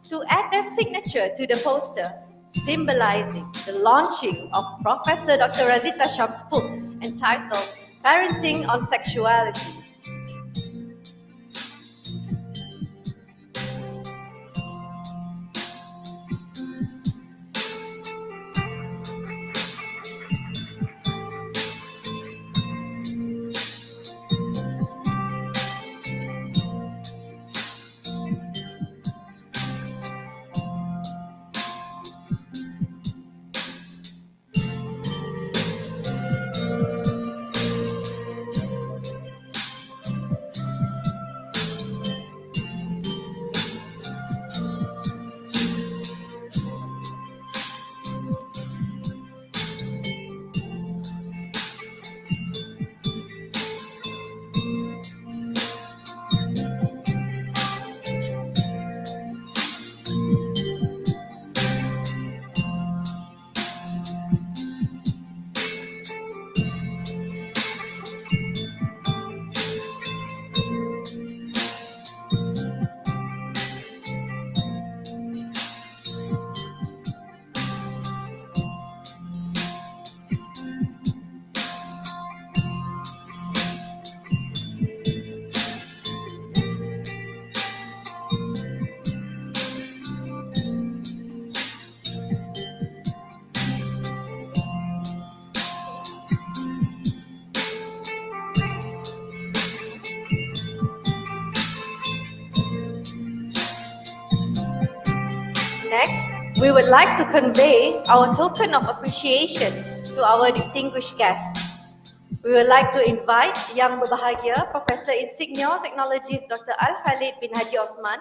to add their signature to the poster symbolizing the launching of Professor Dr. Razitasham's book entitled Parenting on Sexuality. Next, we would like to convey our token of appreciation to our distinguished guests. We would like to invite Yang Berbahagia Professor Insigne Technologies Dr. Al-Khalid bin Haji Osman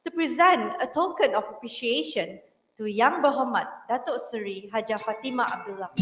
to present a token of appreciation to Yang Berhormat Datuk Seri Hajah Fatimah Abdullah.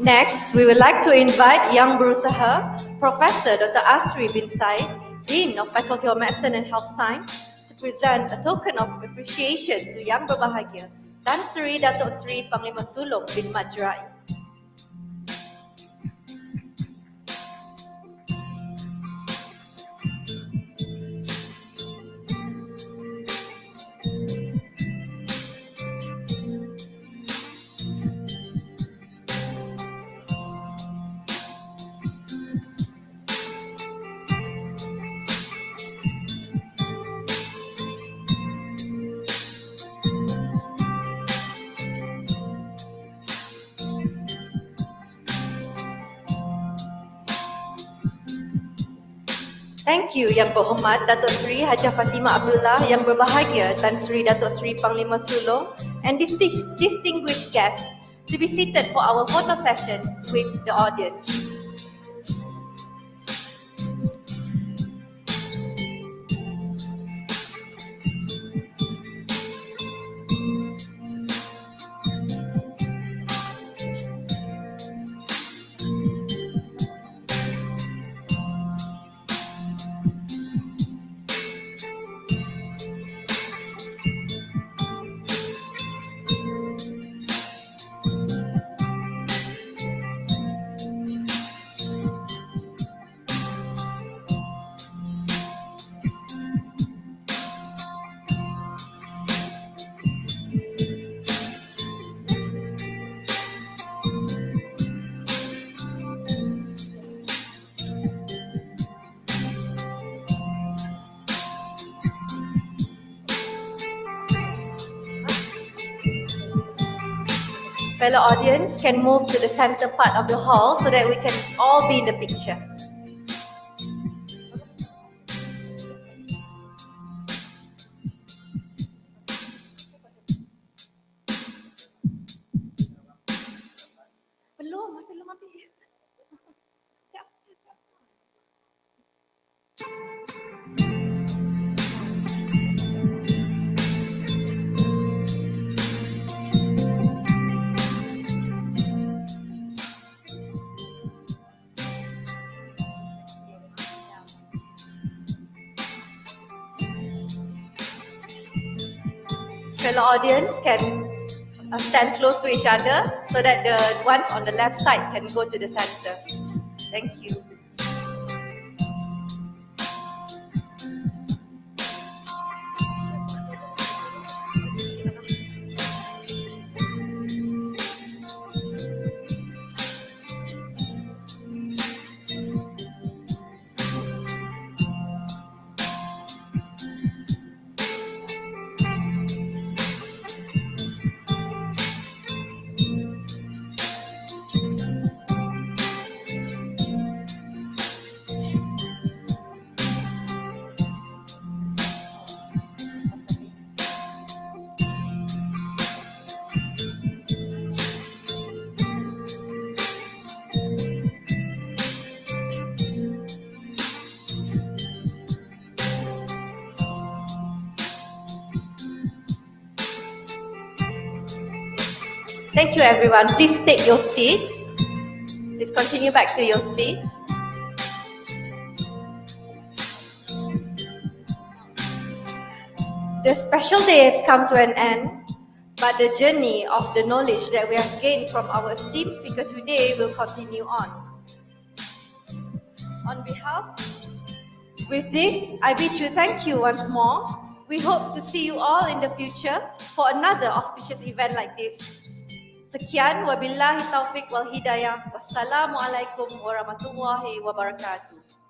Next, we would like to invite Yang Berusaha Professor Dr. Asri bin Said, Dean of Faculty of Medicine and Health Science, to present a token of appreciation to Yang Berbahagia Tan Sri Datuk Seri Panglima Sulong bin Mat Jerai. Thank you Yang Berhormat Datuk Seri Hajah Fatimah Abdullah, Yang Berbahagia Tan Sri Datuk Seri Panglima Sulong, and distinguished guests to be seated for our photo session with the audience. Fellow audience can move to the center part of the hall so that we can all be in the picture. Belum habis. Fellow audience can stand close to each other so that the ones on the left side can go to the center. Thank you. Thank you, everyone. Please take your seats. Please continue back to your seat. The special day has come to an end, but the journey of the knowledge that we have gained from our esteemed speaker today will continue on. On behalf, with this, I bid you thank you once more. We hope to see you all in the future for another auspicious event like this. Sekian, wabillahi taufiq wal hidayah. Wassalamualaikum warahmatullahi wabarakatuh.